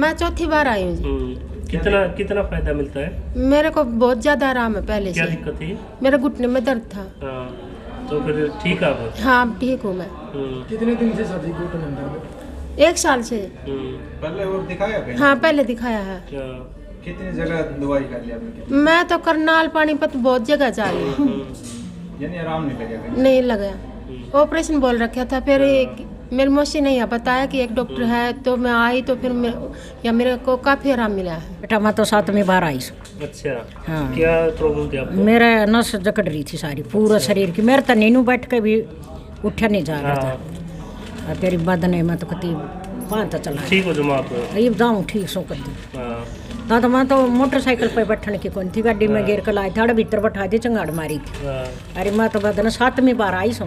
मैं चौथी बार आई हूँ जी। कितना फायदा मिलता है? मेरे को बहुत ज्यादा आराम है पहले क्या से। दिक्कत थी? मेरे घुटने में दर्द था। तो फिर ठीक है अब? हाँ ठीक हूँ मैं। कितने दिन से सर्दी घुटने में दर्द? 1 साल से। पहले और दिखाया कहीं? हाँ पहले दिखाया है। कितनी जगह दवाई कर लिया आपने? मैं तो करनाल पानीपत बहुत जगह जा रही हूँ। यानी आराम नहीं लगेगा? नहीं लगा। ऑपरेशन बोल रखा था, फिर मेरी मौसी ने यह बताया कि एक डॉक्टर है, तो मैं आई तो फिर मेरे को काफ़ी आराम मिला है। बेटा मैं तो 7वीं बार आई। अच्छा। हाँ। क्या प्रॉब्लम थी आपको? मेरा नस जकड़ रही थी सारी, पूरा शरीर की। मेरे तो नीनू बैठ के भी उठा नहीं जा रहा था। तेरी बदन है, मैं तो कती वहाँ तो चला ठीक हो जमा आप? ये जाऊँ ठीक सो कर दी। हाँ तो मैं तो मोटरसाइकिल पे बैठने की कौन थी, गाड़ी में गिर कर लाई थी, भीतर बैठा दी, चंगाड़ मारी थी। अरे मैं तो बदन 7वीं बार आई सो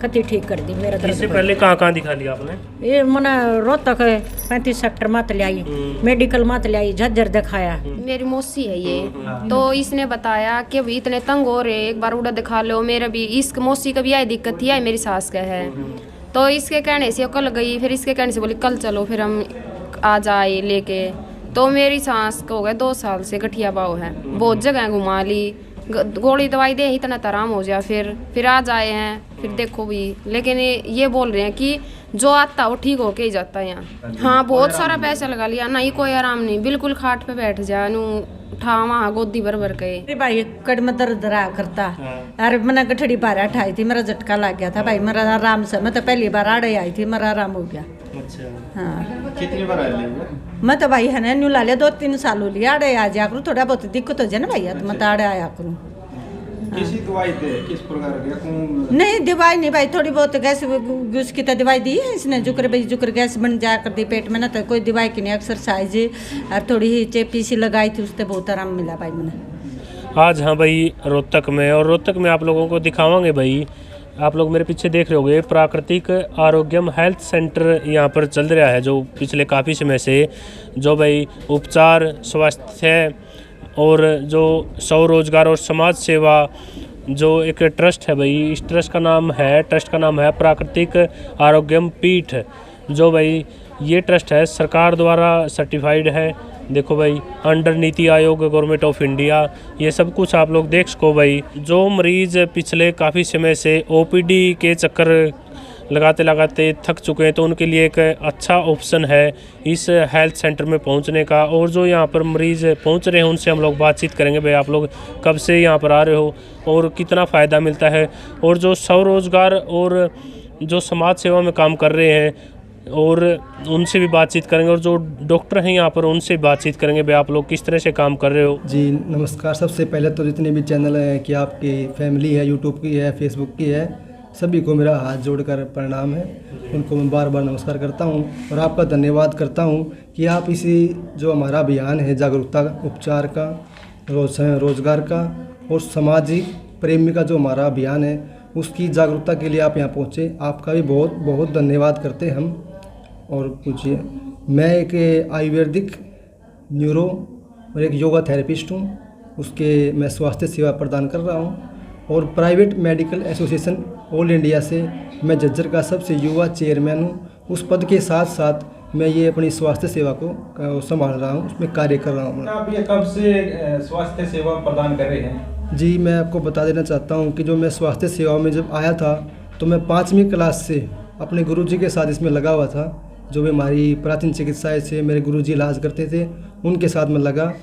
कती ठीक कर दी मेरा दर्द। इससे पहले कहाँ दिखा लिया आपने? ये मैंने रोहतक 35 सेक्टर मत ले आई, मेडिकल मत ले आई, झज्जर दिखाया। मेरी मौसी है ये, तो इसने बताया कि अभी इतने तंग हो रहे, एक बार उड़ा दिखा लो। मेरा भी इस मौसी का भी यही दिक्कत थी, मेरी सास का है। तो इसके कहने से कल गई, फिर इसके कहने से बोली कल चलो, फिर हम आ जाए लेके। तो मेरी सांस को हो गया 2 साल से गठिया पाव है, बहुत जगह घुमा ली, गोली दवाई दे इतना आराम हो जाए, फिर आ जाए हैं, फिर देखो भी। लेकिन ये बोल रहे हैं कि जो आता वो ठीक होके ही जाता है यहाँ। हाँ बहुत सारा पैसा लगा लिया, नहीं कोई आराम नहीं, बिल्कुल खाट पे बैठ जा नू उठा वहाँ गोदी भर के। भाई कड़ में दर्द रहा करता। अरे मैंने गठड़ी पारा उठाई थी, मेरा झटका लग गया था भाई, मेरा आराम से। मैं तो पहली बार आड़े आई थी, मेरा आराम हो गया। अच्छा। हाँ कितनी बार आ लिया? मैं तो भाई है ना न्यू ला लिया, 2-3 साल हो लिया। आड़े आ जाया करूँ, थोड़ा बहुत दिक्कत हो जाए ना भैया, तो मैं तो आड़े आया करूँ। किसी दवाई दे किस प्रकार की? नहीं दवाई नहीं भाई, थोड़ी बहुत गैस घुस की तो दवाई दी है इसने, जुकर भाई जुकर गैस बन जाया कर दी पेट में ना, तो कोई दवाई की नहीं, एक्सरसाइज और थोड़ी ही चेपी सी लगाई थी, उससे बहुत आराम मिला भाई मैंने। आज हाँ भाई रोहतक में, और रोहतक में आप लोगों को दिखावांगे भाई। आप लोग मेरे पीछे देख रहे होंगे, प्राकृतिक आरोग्यम हेल्थ सेंटर यहाँ पर चल रहा है, जो पिछले काफ़ी समय से, जो भाई उपचार, स्वास्थ्य और जो स्वरोजगार और समाज सेवा जो एक ट्रस्ट है भाई, इस ट्रस्ट का नाम है प्राकृतिक आरोग्यम पीठ। जो भाई ये ट्रस्ट है सरकार द्वारा सर्टिफाइड है। देखो भाई, under NITI Aayog, government of India, ये सब कुछ आप लोग देख सको भाई। जो मरीज पिछले काफ़ी समय से ओपीडी के चक्कर लगाते थक चुके हैं, तो उनके लिए एक अच्छा ऑप्शन है इस हेल्थ सेंटर में पहुंचने का। और जो यहाँ पर मरीज़ पहुंच रहे हैं उनसे हम लोग बातचीत करेंगे भाई, आप लोग कब से यहाँ पर आ रहे हो और कितना फ़ायदा मिलता है, और जो स्वरोजगार और जो समाज सेवा में काम कर रहे हैं और उनसे भी बातचीत करेंगे, और जो डॉक्टर हैं यहाँ पर उनसे बातचीत करेंगे भाई, आप लोग किस तरह से काम कर रहे हो। जी नमस्कार। सबसे पहले तो जितने भी चैनल हैं कि आपकी फैमिली है, यूट्यूब की है, फेसबुक की है, सभी को मेरा हाथ जोड़कर प्रणाम है। उनको मैं बार बार नमस्कार करता हूं और आपका धन्यवाद करता हूं कि आप इसी जो हमारा अभियान है जागरूकता उपचार का, रोजगार का और सामाजिक प्रेमी का जो हमारा अभियान है, उसकी जागरूकता के लिए आप यहाँ पहुँचे। आपका भी बहुत बहुत धन्यवाद करते हैं हम। और पूछिए, मैं एक आयुर्वेदिक न्यूरो और एक योगा थेरेपिस्ट हूँ, उसके मैं स्वास्थ्य सेवा प्रदान कर रहा हूँ। और private medical association all India से मैं झज्जर का सबसे युवा चेयरमैन हूँ। उस पद के साथ साथ मैं ये अपनी स्वास्थ्य सेवा को संभाल रहा हूँ, उसमें कार्य कर रहा हूँ। आप ये कब से स्वास्थ्य सेवा प्रदान कर रहे हैं? जी मैं आपको बता देना चाहता हूँ कि जो मैं स्वास्थ्य सेवा में जब आया था, तो मैं 5वीं क्लास से अपने गुरुजी के साथ इसमें लगा हुआ था। जो भी हमारी प्राचीन चिकित्साएँ से मेरे गुरुजी इलाज करते थे, उनके साथ मैं लगा।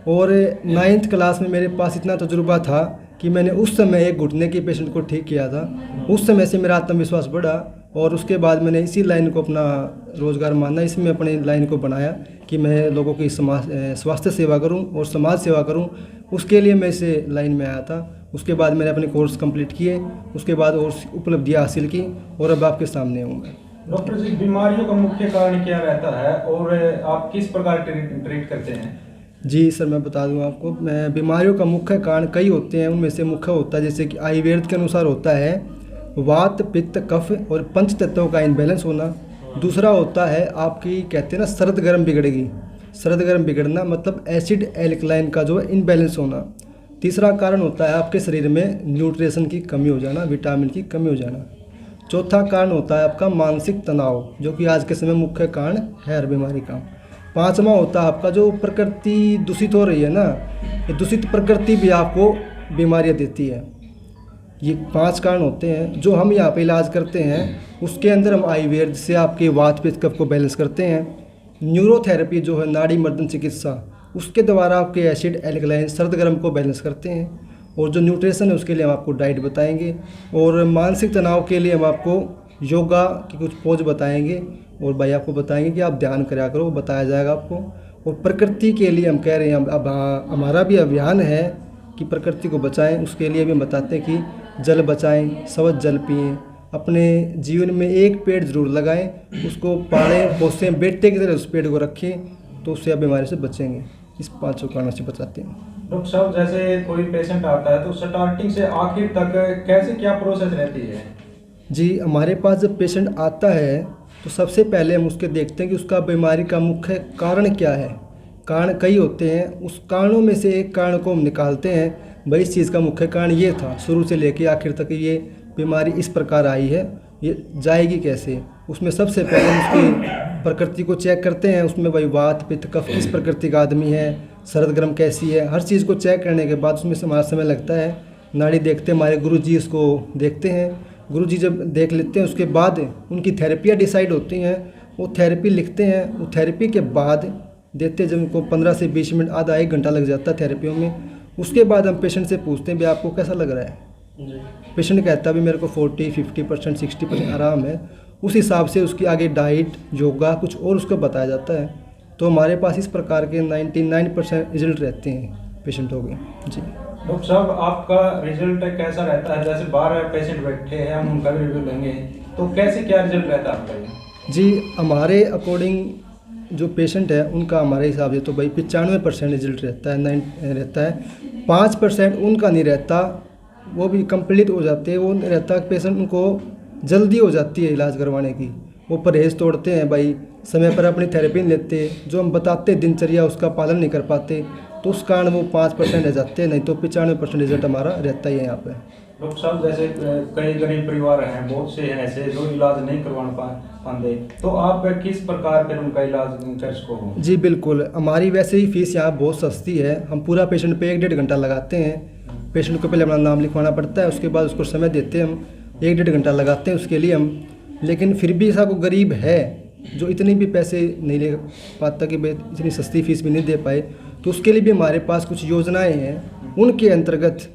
और 9th क्लास में मेरे पास इतना तजुर्बा था कि मैंने उस समय एक घुटने के पेशेंट को ठीक किया था। उस समय से मेरा आत्मविश्वास बढ़ा और उसके बाद मैंने इसी लाइन को अपना रोज़गार माना, इसमें अपनी लाइन को बनाया कि मैं लोगों की स्वास्थ्य सेवा करूं और समाज सेवा करूं। उसके लिए मैं इस लाइन में आया था। उसके बाद मैंने अपने कोर्स कंप्लीट किए, उसके बाद और उपलब्धियाँ हासिल की और अब आपके सामने हूँ मैं। डॉक्टर जी, बीमारियों का मुख्य कारण क्या रहता है और आप किस प्रकार ट्रीट करते हैं? जी सर, मैं बता दूं आपको। मैं बीमारियों का मुख्य कारण कई होते हैं, उनमें से मुख्य होता है, जैसे कि आयुर्वेद के अनुसार होता है वात, पित्त, कफ और पंच तत्वों का इनबैलेंस होना। दूसरा होता है आपकी कहते हैं ना सर्द गर्म बिगड़ेगी, सर्द गर्म बिगड़ना मतलब एसिड एल्कलाइन का जो है इनबैलेंस होना। तीसरा कारण होता है आपके शरीर में न्यूट्रिशन की कमी हो जाना, विटामिन की कमी हो जाना। चौथा कारण होता है आपका मानसिक तनाव, जो कि आज के समय मुख्य कारण है हर बीमारी का। पांचवा होता है आपका जो प्रकृति दूषित हो रही है ना, ये दूषित प्रकृति भी आपको बीमारियां देती है। ये 5 कारण होते हैं जो हम यहाँ पे इलाज करते हैं। उसके अंदर हम आयुर्वेद से आपके वात पित्त कफ को बैलेंस करते हैं। न्यूरोथेरेपी जो है नाड़ी मर्दन चिकित्सा, उसके द्वारा आपके एसिड एल्कलाइन सर्द गर्म को बैलेंस करते हैं। और जो न्यूट्रिशन है उसके लिए हम आपको डाइट बताएंगे। और मानसिक तनाव के लिए हम आपको योगा की कुछ पोज बताएंगे और भाई आपको बताएंगे कि आप ध्यान करा करो, बताया जाएगा आपको। और प्रकृति के लिए हम कह रहे हैं, अब हमारा भी अभियान है कि प्रकृति को बचाएं। उसके लिए भी हम बताते हैं कि जल बचाएं, स्वच्छ जल पिएं, अपने जीवन में एक पेड़ ज़रूर लगाएं, उसको पालें पोसें, बेटे की तरह उस पेड़ को रखें, तो उससे आप बीमारी से बचेंगे। इस 5 कारणों से बचाते हैं। डॉक्टर साहब, जैसे कोई पेशेंट आता है तो स्टार्टिंग से आखिर तक कैसे क्या प्रोसेस रहती है? जी, हमारे पास जब पेशेंट आता है तो सबसे पहले हम उसके देखते हैं कि उसका बीमारी का मुख्य कारण क्या है। कारण कई होते हैं, उस कारणों में से एक कारण को हम निकालते हैं, भाई इस चीज़ का मुख्य कारण ये था, शुरू से लेके आखिर तक ये बीमारी इस प्रकार आई है, ये जाएगी कैसे। उसमें सबसे पहले हम उसकी प्रकृति को चेक करते हैं। उसमें भाई वात पित्त कफ किस प्रकृति का आदमी है, सर्द गर्म कैसी है, हर चीज़ को चेक करने के बाद उसमें से हमारा समय लगता है। नाड़ी देखते हैं, हमारे गुरुजी इसको देखते हैं। गुरुजी जब देख लेते हैं उसके बाद उनकी थेरेपियाँ डिसाइड होती हैं, वो थेरेपी लिखते हैं। वो थेरेपी के बाद देते हैं, जब उनको 15 से 20 मिनट आधा 1 घंटा लग जाता है थेरेपियों में। उसके बाद हम पेशेंट से पूछते हैं भाई आपको कैसा लग रहा है। पेशेंट कहता है भी मेरे को 40-50% 60% आराम है। उस हिसाब से उसकी आगे डाइट योगा कुछ और उसको बताया जाता है। तो हमारे पास इस प्रकार के 99% रिजल्ट रहते हैं पेशेंटों के। जी डॉक्टर साहब, आपका रिजल्ट कैसा रहता है? जैसे 12 पेशेंट बैठे हैं, हम उनका भी रिव्यू लेंगे, तो कैसे क्या रिजल्ट रहता है आपका? जी, हमारे अकॉर्डिंग जो पेशेंट है उनका हमारे हिसाब से तो भाई 95% रिजल्ट रहता है, 9 रहता है। 5% उनका नहीं रहता, वो भी कंप्लीट हो जाते हैं। वो नहीं रहता, पेशेंट उनको जल्दी हो जाती है इलाज करवाने की। वो परहेज़ तोड़ते हैं भाई, समय पर अपनी थेरेपी नहीं लेते, जो हम बताते दिनचर्या उसका पालन नहीं कर पाते, तो उस कारण वो 5% रह जाते हैं। नहीं तो 95% रिजल्ट हमारा रहता ही है यहाँ पे। डॉक्टर साहब, जैसे कई गरीब परिवार हैं, बहुत से हैं ऐसे जो इलाज नहीं करवा पाते, तो आप किस प्रकार फिर उनका इलाज कर सको? जी बिल्कुल, हमारी वैसे ही फीस यहाँ बहुत सस्ती है। हम पूरा पेशेंट पे 1-1.5 घंटा लगाते हैं। पेशेंट को पहले अपना नाम लिखवाना पड़ता है, उसके बाद उसको समय देते हैं, हम 1-1.5 घंटा लगाते हैं उसके लिए हम। लेकिन फिर भी ऐसा कोई गरीब है जो इतनी भी पैसे नहीं ले पाता कि भाई इतनी सस्ती फीस भी नहीं दे पाए, तो उसके लिए भी हमारे पास कुछ योजनाएं हैं। उनके अंतर्गत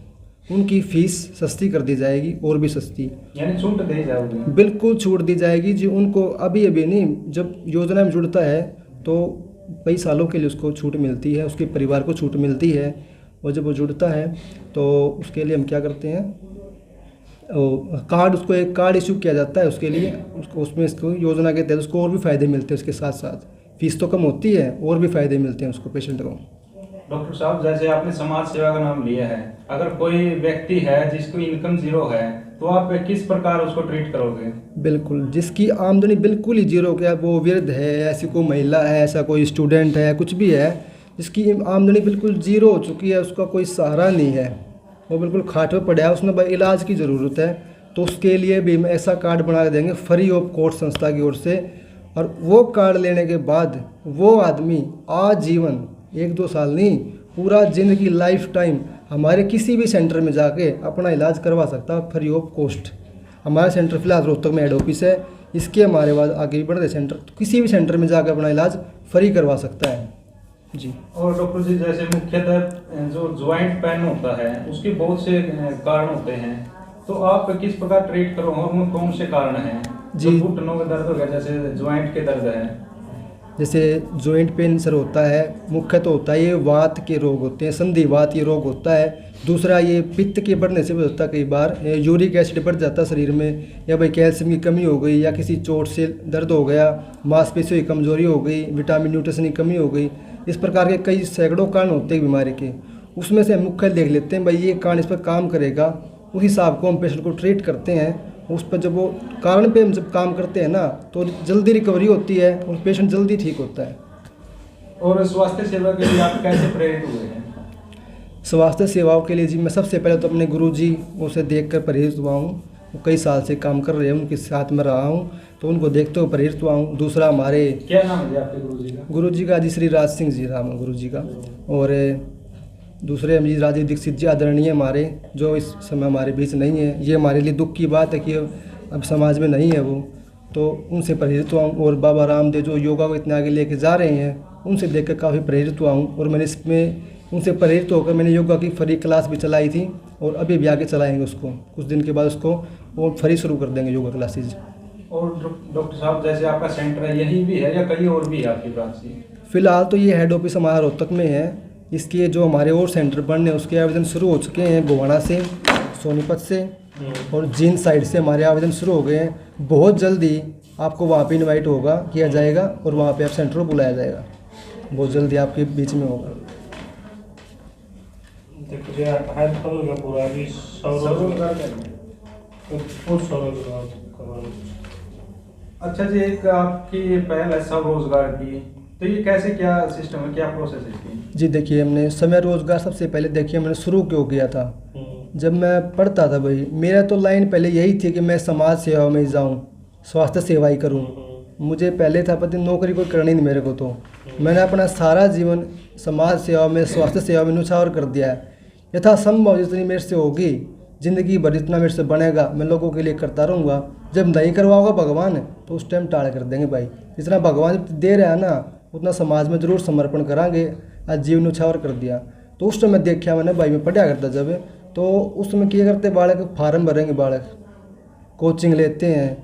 उनकी फ़ीस सस्ती कर दी जाएगी, और भी सस्ती, यानी छूट दी जाएगी। बिल्कुल छूट दी जाएगी जी उनको। अभी नहीं, जब योजना में जुड़ता है तो कई सालों के लिए उसको छूट मिलती है, उसके परिवार को छूट मिलती है। और जब वो जुड़ता है तो उसके लिए हम क्या करते हैं, कार्ड, उसको एक कार्ड इशू किया जाता है उसके लिए। उसको उसमें इसको योजना के तहत उसको और भी फ़ायदे मिलते हैं। उसके साथ साथ फीस तो कम होती है, और भी फ़ायदे मिलते हैं उसको, पेशेंट को। डॉक्टर साहब, जैसे आपने समाज सेवा का नाम लिया है, अगर कोई व्यक्ति है जिसकी इनकम जीरो है, तो आप किस प्रकार उसको ट्रीट करोगे? बिल्कुल, जिसकी आमदनी बिल्कुल ही जीरो, क्या वो वृद्ध है, ऐसी कोई महिला है, ऐसा कोई स्टूडेंट है, कुछ भी है जिसकी आमदनी बिल्कुल जीरो हो चुकी है, उसका कोई सहारा नहीं है, वो बिल्कुल खाट पे पड़ा है, उसमें भाई इलाज की ज़रूरत है, तो उसके लिए भी हम ऐसा कार्ड बना के देंगे फ्री ऑफ कॉस्ट संस्था की ओर से। और वो कार्ड लेने के बाद वो आदमी आजीवन 1-2 साल नहीं, पूरा ज़िंदगी लाइफ टाइम हमारे किसी भी सेंटर में जाके अपना इलाज करवा सकता है फ्री ऑफ कॉस्ट। हमारा सेंटर फिलहाल रोहतक में हेड ऑफिस है, इसके हमारे बाद आगे भी बढ़ रहे सेंटर, तो किसी भी सेंटर में जाकर अपना इलाज फ्री करवा सकता है जी। और डॉक्टर जी, जैसे मुख्यतः जो ज्वाइंट पेन होता है उसके बहुत से कारण होते हैं, तो आप किस प्रकार ट्रीट करो और उन कौन से कारण हैं? जी, घुटनों में दर्द हो गया, जैसे ज्वाइंट के दर्द है, जैसे जॉइंट पेन सर होता है, मुख्य तो होता है ये वात के रोग होते हैं, संधिवात ये रोग होता है। दूसरा ये पित्त के बढ़ने से भी होता है, कई बार यूरिक एसिड बढ़ जाता है शरीर में, या भाई कैल्शियम की कमी हो गई, या किसी चोट से दर्द हो गया, मांसपेशियों की कमजोरी हो गई, विटामिन न्यूट्रिशन की कमी हो गई। इस प्रकार के कई सैकड़ों कारण होते हैं बीमारी के, उसमें से हम मुख्य देख लेते हैं भाई ये कारण इस पर काम करेगा, उस हिसाब को हम पेशेंट को ट्रीट करते हैं। उस पर जब वो कारण पे हम जब काम करते हैं ना, तो जल्दी रिकवरी होती है और पेशेंट जल्दी ठीक होता है। और स्वास्थ्य सेवा के लिए आप कैसे प्रेरित हुए हैं? स्वास्थ्य सेवाओं के लिए जी मैं सबसे पहले तो अपने गुरुजी उसे देखकर प्रेरित हुआ हूँ। वो कई साल से काम कर रहे हैं, उनके साथ में रहा हूँ, तो उनको देखते हुए प्रेरित हुआ हूँ। दूसरा हमारे क्या नाम है जी आपके गुरुजी का? गुरुजी का जी श्री राज सिंह जी राम है गुरुजी का। और दूसरे जी राजीव दीक्षित जी आदरणीय हमारे, जो इस समय हमारे बीच नहीं है। ये हमारे लिए दुख की बात है कि अब समाज में नहीं है वो, तो उनसे प्रेरित हुआ हूँ। और बाबा रामदेव जो योगा को इतने आगे लेके जा रहे हैं, उनसे देखकर काफ़ी प्रेरित हुआ हूँ। और मैंने इसमें उनसे प्रेरित होकर मैंने योगा की फ्री क्लास भी चलाई थी, और अभी भी आगे चलाएंगे उसको। कुछ दिन के बाद उसको वो फ्री शुरू कर देंगे योगा क्लासेज। और डॉक्टर साहब, जैसे आपका सेंटर है यही भी है या कहीं और भी है आपकी ब्रांच? फिलहाल तो ये हेड ऑफिस हमारा रोहतक में है। इसके जो हमारे और सेंटर बनने उसके आवेदन शुरू हो चुके हैं, गोवाना से, सोनीपत से और जींद साइड से हमारे आवेदन शुरू हो गए हैं। बहुत जल्दी आपको वहाँ पे इनवाइट होगा किया जाएगा और वहाँ पे आप सेंटर को बुलाया जाएगा, बहुत जल्दी आपके बीच में होगा। अच्छा जी, एक आपकी पहल है स्वरोजगार की, तो ये कैसे, क्या सिस्टम है, क्या प्रोसेस है इसकी? जी देखिए, हमने समय रोजगार सबसे पहले देखिए मैंने शुरू क्यों किया था। जब मैं पढ़ता था भाई, मेरा तो लाइन पहले यही थी कि मैं समाज सेवा में जाऊं, स्वास्थ्य सेवा ही करूं। मुझे पहले था पता नौकरी कोई करनी नहीं मेरे को, तो मैंने अपना सारा जीवन समाज सेवा में, स्वास्थ्य सेवा में न्यौछावर कर दिया है। यथासंभव जितनी मेरे से होगी, ज़िंदगी भर जितना मेरे से बनेगा मैं लोगों के लिए करता रहूँगा। जब नहीं करवाओगा भगवान तो उस टाइम टाल कर देंगे भाई। जितना भगवान दे रहा है ना, उतना समाज में ज़रूर समर्पण करांगे। आज जीवन न्यौछावर कर दिया, तो उस समय देखा मैंने भाई, मैं पढ़ा करता जब, तो उस समय क्या करते, बालक फार्म भरेंगे, बालक कोचिंग लेते हैं,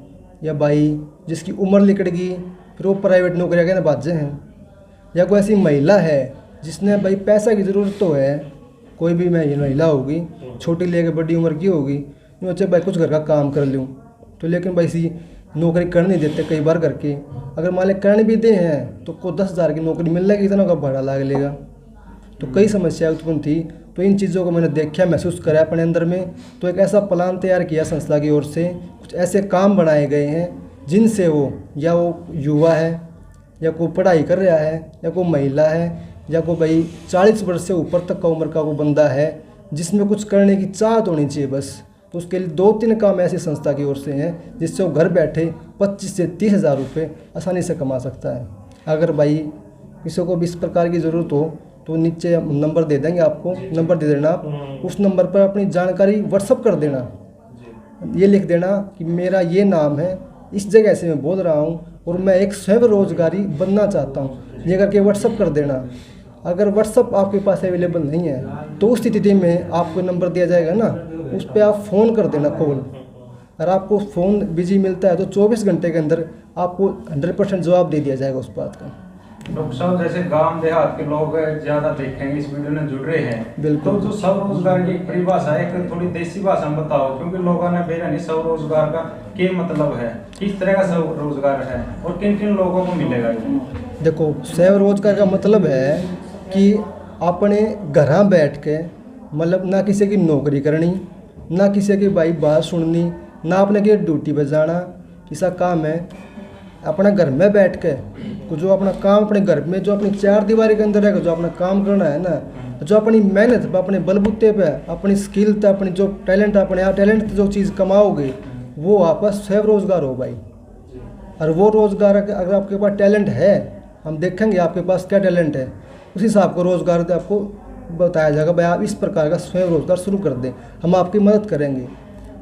या भाई जिसकी उम्र निकल गई फिर वो प्राइवेट नौकरियाँ के ना बाजे हैं, या कोई ऐसी महिला है जिसने भाई पैसा की ज़रूरत तो है, कोई भी महिला होगी, छोटी लेके बड़ी उम्र की होगी, अच्छा भाई कुछ घर का काम कर लूँ, तो लेकिन भाई सी नौकरी कर नहीं देते कई बार करके। अगर मालिक करने भी दे हैं तो को 10,000 की नौकरी मिल जाएगी, इतना का भाड़ा लाग लेगा। तो कई समस्याएं उत्पन्न थी, तो इन चीज़ों को मैंने देखा, महसूस करा अपने अंदर में। तो एक ऐसा प्लान तैयार किया संस्था की ओर से, कुछ ऐसे काम बनाए गए हैं जिनसे वो, या वो युवा है, या कोई पढ़ाई कर रहा है, या कोई महिला है, या कोई भाई 40 वर्ष से ऊपर तक का उम्र का कोई बंदा है जिसमें कुछ करने की चाहत होनी चाहिए बस, तो उसके लिए 2-3 काम ऐसी संस्था की ओर से हैं जिससे वो घर बैठे 25 से 30 हज़ार रुपये आसानी से कमा सकता है। अगर भाई किसी को भी इस प्रकार की ज़रूरत हो तो नीचे नंबर दे देंगे आपको, नंबर दे देना आप, उस नंबर पर अपनी जानकारी व्हाट्सअप कर देना, ये लिख देना कि मेरा ये नाम है, इस जगह से मैं बोल रहा हूँ और मैं एक स्वयं रोजगारी बनना चाहता हूँ, ये करके व्हाट्सअप कर देना। अगर व्हाट्सअप आपके पास अवेलेबल नहीं है तो उस स्थिति में आपको नंबर दिया जाएगा ना, उस पर आप फ़ोन कर देना, कॉल। अगर आपको फ़ोन बिजी मिलता है तो 24 घंटे के अंदर आपको 100% जवाब दे दिया जाएगा उस बात का। डॉक्टर साहब, जैसे गांव देहात के लोग ज़्यादा देखेंगे इस वीडियो में जुड़ रहे हैं, बिल्कुल। तो जो स्वरोजगार की परिभाषा है, एक थोड़ी देसी भाषा में बताओ, क्योंकि लोगों ने बेरा नहीं स्वरोजगार का क्या मतलब है, किस तरह का स्वरोजगार है और किन किन लोगों को मिलेगा ये? देखो, स्वरोजगार का मतलब है कि अपने घर बैठ के, मतलब ना किसी की नौकरी करनी, ना किसी की भाई बात सुननी, ना अपने की ड्यूटी पर जाना, ऐसा काम है अपना घर में बैठ के जो अपना काम अपने घर में, जो अपनी 4 दीवारी के अंदर है, जो अपना काम करना है ना, जो अपनी मेहनत पर, अपने बलबूते पे, अपनी स्किल पे, अपनी जो टैलेंट, अपने यहाँ टैलेंट जो चीज़ कमाओगे वो आपका स्वरोजगार हो भाई। और वो रोज़गार अगर आपके पास टैलेंट है, हम देखेंगे आपके पास क्या टैलेंट है, उस हिसाब का रोज़गार आपको बताया जाएगा भाई आप इस प्रकार का स्वयं रोज़गार शुरू कर दें, हम आपकी मदद करेंगे।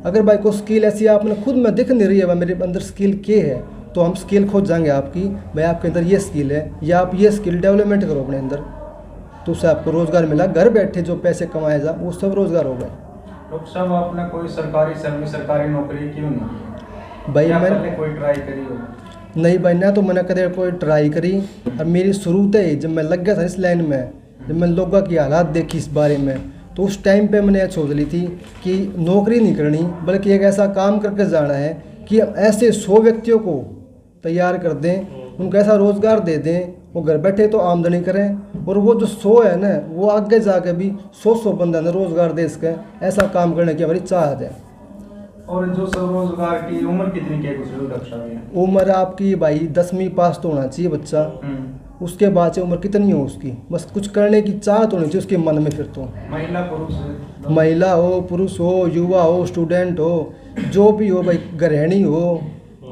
अगर भाई कोई स्किल ऐसी आपने खुद में दिख नहीं रही है, भाई मेरे अंदर स्किल क्या है, तो हम स्किल खोज जाएंगे आपकी, भाई आपके अंदर ये स्किल है, या आप ये स्किल डेवलपमेंट करो अपने अंदर, तो उससे आपको रोज़गार मिला। घर बैठे जो पैसे कमाए जा वो सब रोज़गार हो गए। डॉक्टर साहब, आपने कोई सरकारी सर्विस, सरकारी नौकरी क्यों नहीं की भाई? मैंने कोई ट्राई करी हो? नहीं भाई, ना तो मैंने कदे कोई ट्राई करी। और मेरी शुरू से जब मैं लग गया था इस लाइन में, जब मैंने लोगों की हालात देखी इस बारे में, तो उस टाइम पे मैंने सोच ली थी कि नौकरी नहीं करनी, बल्कि एक ऐसा काम करके जाना है कि ऐसे 100 व्यक्तियों को तैयार कर दें, उनको ऐसा रोज़गार दे दें, वो घर बैठे तो आमदनी करें, और वो जो 100 है ना, वो आगे जाके भी 100 बंदा ने रोज़गार दे सके, ऐसा काम करने की हमारी चाहत है। और जो स्वरोजगार की उम्र कितनी की है डॉक्टर साहब? उम्र आपकी भाई 10वीं पास तो होना चाहिए बच्चा, उसके बाद से उम्र कितनी हो उसकी, बस कुछ करने की चाहत होनी चाहिए उसके मन में। फिर तो महिला पुरुष, महिला हो, पुरुष हो, युवा हो, स्टूडेंट हो, जो भी हो भाई, गृहिणी हो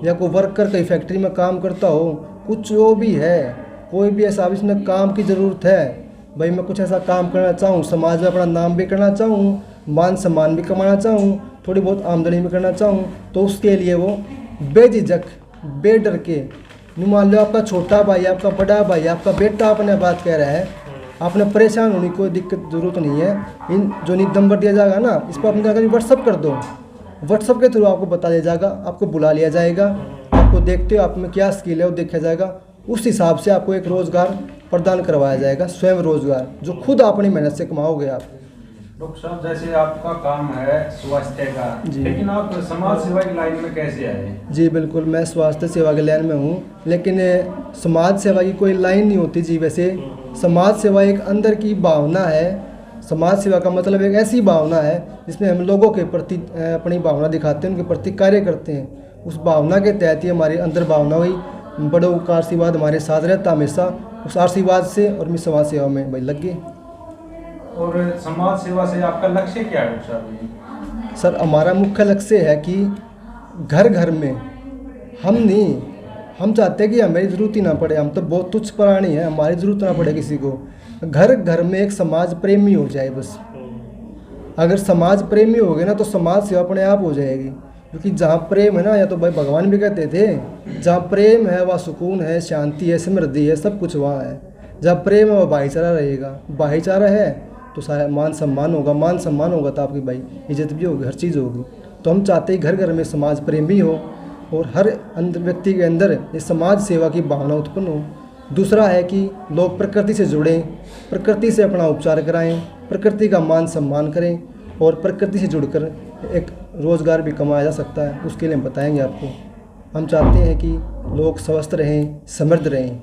या कोई वर्कर कहीं फैक्ट्री में काम करता हो, कुछ जो भी है, कोई भी ऐसा इसमें काम की ज़रूरत है भाई, मैं कुछ ऐसा काम करना चाहूँ, समाज में अपना नाम भी करना चाहूँ, मान सम्मान भी कमाना चाहूँ, थोड़ी बहुत आमदनी भी करना चाहूँ, तो उसके लिए वो बेझिझक बेडर के, मान लो आपका छोटा भाई, आपका बड़ा भाई, आपका बेटा अपने बात कह रहा है, आपने परेशान होने की कोई दिक्कत ज़रूरत नहीं है। इन जो नंबर दिया जाएगा ना, इस पर अपने जाकर व्हाट्सअप कर दो, व्हाट्सअप के थ्रू आपको बता दिया जाएगा, आपको बुला लिया जाएगा, आपको देखते हो आप में क्या स्किल है वो देखा जाएगा, उस हिसाब से आपको एक रोज़गार प्रदान करवाया जाएगा, स्वयं रोज़गार जो खुद अपनी मेहनत से कमाओगे आप। डॉक्टर साहब, जैसे आपका काम है स्वास्थ्य का, लेकिन आप समाज सेवा की लाइन में कैसे आए? जी बिल्कुल, मैं स्वास्थ्य सेवा के लाइन में हूँ, लेकिन समाज सेवा की कोई लाइन नहीं होती जी। वैसे समाज सेवा एक अंदर की भावना है। समाज सेवा का मतलब एक ऐसी भावना है जिसमें हम लोगों के प्रति अपनी भावना दिखाते हैं, उनके प्रति कार्य करते हैं। उस भावना के तहत ही हमारे अंदर भावना हुई, बड़ों का आशीर्वाद हमारे साथ रहता हमेशा, उस आशीर्वाद से और मैं समाज सेवा में भाई लग गए। और समाज सेवा से आपका लक्ष्य क्या है डॉक्टर साहब? सर, हमारा मुख्य लक्ष्य है कि घर घर में हम चाहते हैं कि हमारी ज़रूरत ही ना पड़े, हम तो बहुत तुच्छ प्राणी हैं, हमारी ज़रूरत ना पड़े किसी को। घर घर में एक समाज प्रेमी हो जाए बस। अगर समाज प्रेमी हो गए ना तो समाज सेवा अपने आप हो जाएगी, क्योंकि जहाँ प्रेम है ना, या तो भाई भगवान भी कहते थे, जहाँ प्रेम है वहाँ सुकून है, शांति है, समृद्धि है, सब कुछ वहाँ है। जहाँ प्रेम है वहाँ भाईचारा रहेगा, भाईचारा है तो सारा मान सम्मान होगा, मान सम्मान होगा तो आपकी भाई इज्जत भी होगी, हर चीज़ होगी। तो हम चाहते हैं घर घर में समाज प्रेमी हो और हर व्यक्ति के अंदर ये समाज सेवा की भावना उत्पन्न हो। दूसरा है कि लोग प्रकृति से जुड़ें, प्रकृति से अपना उपचार कराएं, प्रकृति का मान सम्मान करें और प्रकृति से जुड़कर एक रोज़गार भी कमाया जा सकता है, उसके लिए हम बताएंगे आपको। हम चाहते हैं कि लोग स्वस्थ रहें, समृद्ध रहें।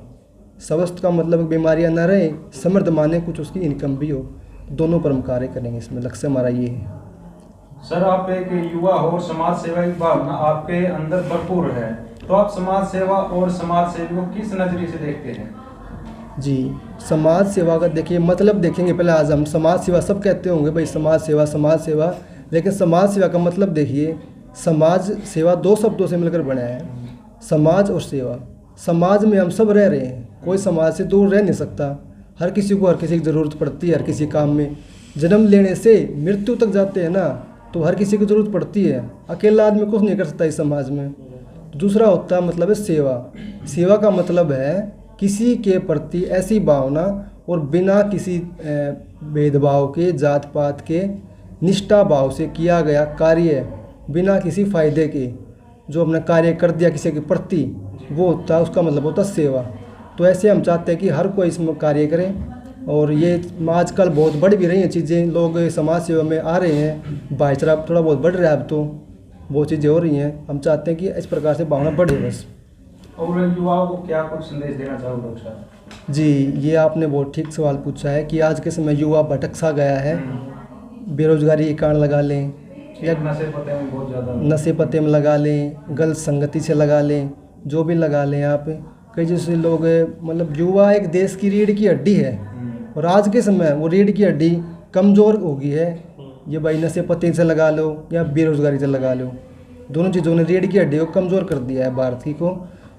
स्वस्थ का मतलब बीमारियां न रहें, समृद्ध माने कुछ उसकी इनकम भी हो, दोनों पर हम कार्य करेंगे, इसमें लक्ष्य हमारा ये है। सर, आप एक युवा हो और समाज सेवा की भावना आपके अंदर भरपूर है, तो आप समाज सेवा और समाज सेवी को किस नज़रिए से देखते हैं? जी, समाज सेवा का देखिए मतलब देखेंगे पहले। आज हम समाज सेवा सब कहते होंगे भाई, समाज सेवा, लेकिन समाज सेवा का मतलब देखिए, समाज सेवा दो शब्दों से मिलकर बना है, समाज और सेवा। समाज में हम सब रह रहे हैं, कोई समाज से दूर रह नहीं सकता। हर किसी को हर किसी की ज़रूरत पड़ती है, हर किसी काम में। जन्म लेने से मृत्यु तक जाते हैं ना, तो हर किसी की ज़रूरत पड़ती है। अकेला आदमी कुछ नहीं कर सकता इस समाज में। दूसरा होता है मतलब है सेवा। सेवा का मतलब है किसी के प्रति ऐसी भावना और बिना किसी भेदभाव के, जात पात के, निष्ठा भाव से किया गया कार्य, बिना किसी फ़ायदे के जो अपना कार्य कर दिया किसी के प्रति, वो होता है, उसका मतलब होता है सेवा। तो ऐसे हम चाहते हैं कि हर कोई इसमें कार्य करें। और ये आजकल बहुत बढ़ भी रही हैं चीज़ें, लोग समाज सेवा में आ रहे हैं, भाईचारा थोड़ा बहुत बढ़ रहा है, अब तो बहुत चीज़ें हो रही हैं। हम चाहते हैं कि इस प्रकार से भावना बढ़े बस। और युवाओं को क्या कुछ संदेश देना चाहोगे डॉक्टर साहब? जी, ये आपने बहुत ठीक सवाल पूछा है कि आज के समय युवा भटक सा गया है। बेरोजगारी के कारण लगा लें, या नशे पते में बहुत ज़्यादा, नशे पते में लगा लें, गलत संगति से लगा लें, जो भी लगा लें आप। कई जैसे लोग मतलब युवा एक देश की रीढ़ की हड्डी है, और आज के समय वो रीढ़ की हड्डी कमज़ोर हो गई है। ये भाई नशे पते से लगा लो या बेरोजगारी से लगा लो, दोनों चीज़ों ने रीढ़ की हड्डी को कमज़ोर कर दिया है भारत की को।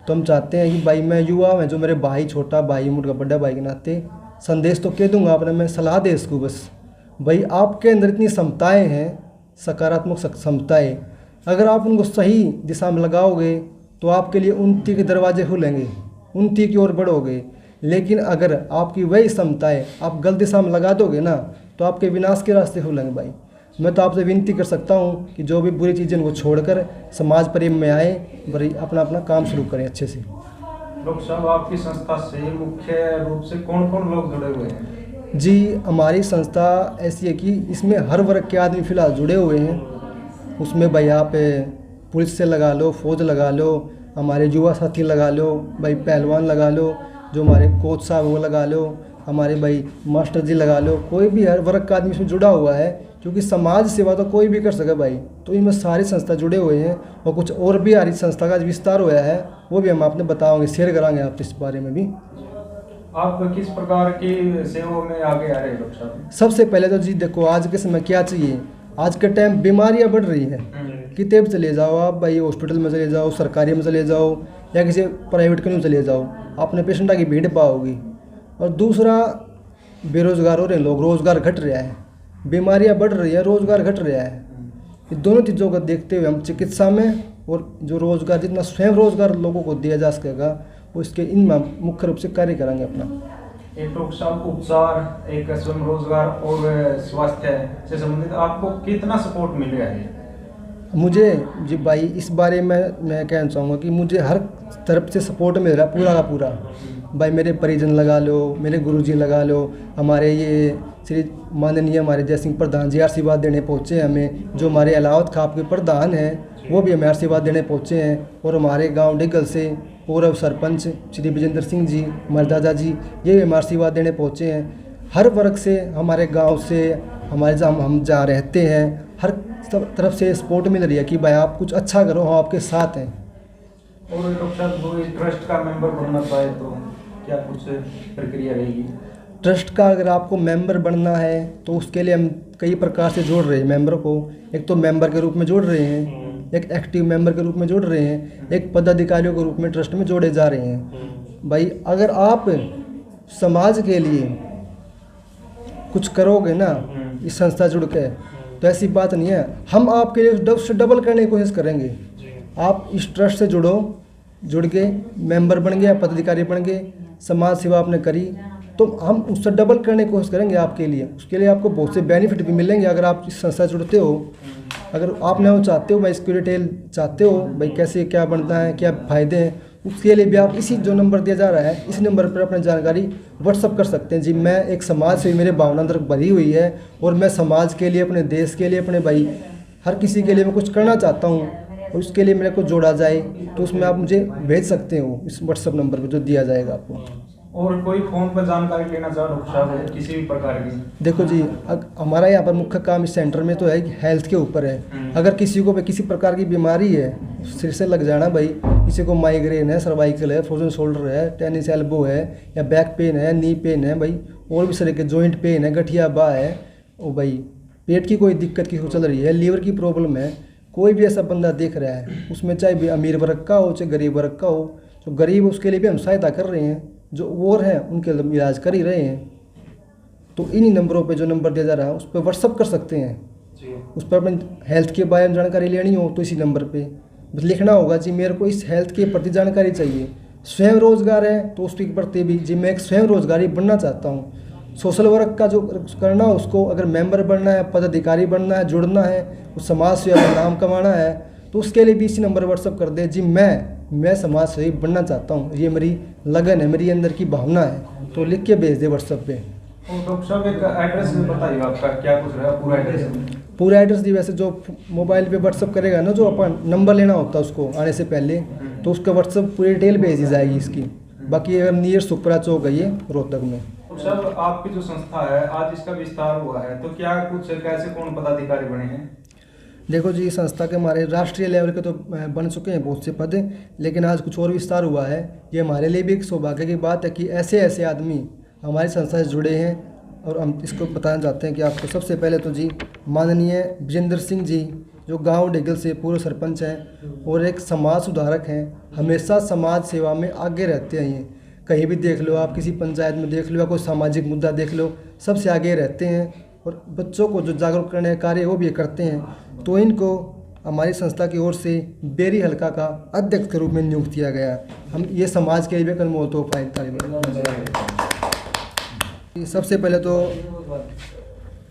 तो हम चाहते हैं कि भाई मैं युवा में जो मेरे भाई, छोटा भाई, मुझका बड़ा भाई के नाते संदेश तो कह दूंगा आपने, मैं सलाह दे इसको बस। भाई आपके अंदर इतनी क्षमताएँ हैं, सकारात्मक क्षमताएँ, अगर आप उनको सही दिशा में लगाओगे तो आपके लिए उन्नति के दरवाजे खुलेंगे, उन्नति की ओर बढ़ोगे। लेकिन अगर आपकी वही क्षमताएँ आप गलत दिशा में लगा दोगे ना, तो आपके विनाश के रास्ते खुलेंगे। भाई मैं तो आपसे विनती कर सकता हूँ कि जो भी बुरी चीज़ें को छोड़कर समाज प्रेम में आए, बड़ी अपना अपना काम शुरू करें अच्छे से। डॉक्टर साहब, आपकी संस्था से मुख्य रूप से कौन कौन लोग जुड़े हुए हैं? जी, हमारी संस्था ऐसी है कि इसमें हर वर्ग के आदमी फ़िलहाल जुड़े हुए हैं। उसमें भाई आप पुलिस से लगा लो, फौज लगा लो, हमारे युवा साथी लगा लो, भाई पहलवान लगा लो, जो हमारे कोच साहब वो लगा लो, हमारे भाई मास्टर जी लगा लो, कोई भी हर वर्ग का आदमी इसमें जुड़ा हुआ है, क्योंकि समाज सेवा तो कोई भी कर सके भाई। तो इनमें सारी संस्था जुड़े हुए हैं, और कुछ और भी हमारी संस्था का विस्तार हुआ है, वो भी हम आपने बताओगे, शेयर कराएंगे आप इस बारे में भी। आप किस प्रकार की सेवाओं में आगे आ रहे हैं डॉक्टर साहब? सबसे पहले तो जी देखो, आज के समय क्या चाहिए, आज के टाइम बीमारियां बढ़ रही हैं। कितने भी चले जाओ आप भाई, हॉस्पिटल में चले जाओ, सरकारी में चले जाओ या किसी प्राइवेट के में चले जाओ, आपने पेशेंटा की भीड़ पाओगी। और दूसरा, बेरोजगार हो रहे हैं लोग, रोज़गार घट रहा है, बीमारियां बढ़ रही है, रोज़गार घट रहा है। ये दोनों चीज़ों को देखते हुए हम चिकित्सा में और जो रोज़गार, जितना स्वयं रोज़गार लोगों को दिया जा सकेगा, वो इसके इनमें मुख्य रूप से कार्य करेंगे अपना। एक डॉक्टर साहब, उपचार, एक स्वयं रोजगार और स्वास्थ्य से संबंधित आपको कितना सपोर्ट मिल रहा है? मुझे जी भाई इस बारे में मैं कहना चाहूँगा कि मुझे हर तरफ से सपोर्ट मिल रहा है, पूरा का पूरा। भाई मेरे परिजन लगा लो, मेरे गुरुजी लगा लो, हमारे ये श्री माननीय हमारे जय सिंह प्रधान जी आशीर्वाद देने पहुँचे हमें, जो हमारे अलावत खाप के प्रधान हैं वो भी हमें आशीर्वाद देने पहुँचे हैं। और हमारे गांव डिगल से पूर्व सरपंच श्री विजेंद्र सिंह जी, हमारे दादाजी, ये भी हमें आशीर्वाद देने पहुँचे हैं। हर वर्ग से, हमारे गांव से, हमारे जहाँ हम जहाँ रहते हैं, हर सब तरफ से सपोर्ट मिल रही है कि भाई आप कुछ अच्छा करो, हम आपके साथ हैं। और डॉक्टर साहब, वो ट्रस्ट का मेंबर बनना चाहे तो क्या कुछ प्रक्रिया रहेगी? ट्रस्ट का अगर आपको मेंबर बनना है तो उसके लिए हम कई प्रकार से जोड़ रहे हैं मेंबर को। एक तो मेंबर के रूप में जोड़ रहे हैं, एक एक्टिव मेंबर के रूप में जोड़ रहे हैं, एक पदाधिकारियों के रूप में ट्रस्ट में जोड़े जा रहे हैं। भाई अगर आप समाज के लिए कुछ करोगे ना इस संस्था जुड़ के, तो ऐसी बात नहीं है, हम आपके लिए उससे डबल करने की कोशिश करेंगे। आप इस ट्रस्ट से जुड़ के मेंबर बन गए, पदाधिकारी बन गए, समाज सेवा आपने करी, तो हम उससे डबल करने की कोशिश करेंगे आपके लिए। उसके लिए आपको बहुत से बेनिफिट भी मिलेंगे अगर आप इस संस्था से जुड़ते हो। अगर आपने वो चाहते हो भाई, इसकी डिटेल चाहते हो भाई, कैसे क्या बनता है, क्या फ़ायदे हैं, उसके लिए भी आप इसी जो नंबर दिया जा रहा है, इस नंबर पर अपनी जानकारी व्हाट्सअप कर सकते हैं। जी मैं एक समाज से, मेरे भावना अंदर भरी हुई है और मैं समाज के लिए, अपने देश के लिए, अपने भाई हर किसी के लिए मैं कुछ करना चाहता हूँ और उसके लिए मेरे को जोड़ा जाए, तो उसमें आप मुझे भेज सकते हो इस व्हाट्सअप नंबर पर जो दिया जाएगा आपको। और कोई फोन पर जानकारी लेना चाहो डॉक्टर साहब किसी भी प्रकार की? देखो जी, हमारा यहाँ पर मुख्य काम इस सेंटर में तो है कि हेल्थ के ऊपर है। अगर किसी को किसी प्रकार की बीमारी है, सिर से लग जाना भाई, किसी को माइग्रेन है, सर्वाइकल है, फ्रोजन शोल्डर है, टेनिस एल्बो है, या बैक पेन है, नी पेन है भाई, और भी तरह के जॉइंट पेन है, गठिया बाह है, और भाई पेट की कोई दिक्कत किसी को चल रही है, लीवर की प्रॉब्लम है, कोई भी ऐसा बंदा देख रहा है, उसमें चाहे भी अमीर वर्ग का हो चाहे गरीब वर्ग का हो, जो गरीब उसके लिए भी हम सहायता कर रहे हैं, जो और हैं उनके इलाज कर ही रहे हैं। तो इन्हीं नंबरों पे जो नंबर दिया जा रहा है उस पर व्हाट्सअप कर सकते हैं। उस पर अपने हेल्थ के बारे में जानकारी लेनी हो तो इसी नंबर पे बस लिखना होगा जी मेरे को इस हेल्थ के प्रति जानकारी चाहिए। स्वयं रोजगार है तो उसके प्रति भी जी मैं एक स्वयं रोजगारी बनना चाहता हूँ। सोशल वर्क का जो करना है उसको, अगर मेंबर बनना है, पदाधिकारी बनना है, जुड़ना है, उस समाज से अपना नाम कमाना है, तो उसके लिए भी इसी नंबर व्हाट्सअप कर दे जी मैं समाज सेवी बनना चाहता हूँ, ये मेरी लगन है, मेरी अंदर की भावना है, तो लिख के भेज दे व्हाट्सएप पे। और डॉक्टर साहब एक एड्रेस बताइए आपका, क्या कुछ रहा पूरा एड्रेस? पूरा एड्रेस जी, वैसे जो मोबाइल पे व्हाट्सअप करेगा ना, जो अपन नंबर लेना होता है उसको आने से पहले, तो उसका व्हाट्सएप पूरी डिटेल भेज दी जाएगी इसकी। बाकी अगर नियर सुपरा चौक है ये रोहतक में। साहब आपकी जो संस्था है आज इसका विस्तार हुआ है, तो क्या कुछ कैसे कौन पदाधिकारी बने हैं? देखो जी, संस्था के हमारे राष्ट्रीय लेवल के तो बन चुके हैं बहुत से पद, लेकिन आज कुछ और विस्तार हुआ है। ये हमारे लिए भी एक सौभाग्य की बात है कि ऐसे ऐसे आदमी हमारी संस्था से जुड़े हैं, और हम इसको बताना चाहते हैं कि आपको सबसे पहले तो जी माननीय विजेंद्र सिंह जी, जो गांव डेगल से पूर्व सरपंच हैं और एक समाज सुधारक हैं, हमेशा समाज सेवा में आगे रहते हैं। ये कहीं भी देख लो आप, किसी पंचायत में देख लो या कोई सामाजिक मुद्दा देख लो, सबसे आगे रहते हैं, और बच्चों को जो जागरूक करने का कार्य वो भी करते हैं। तो इनको हमारी संस्था की ओर से बेरी हल्का का अध्यक्ष के रूप में नियुक्त किया गया। हम ये समाज के लिए भी कल तो सबसे पहले तो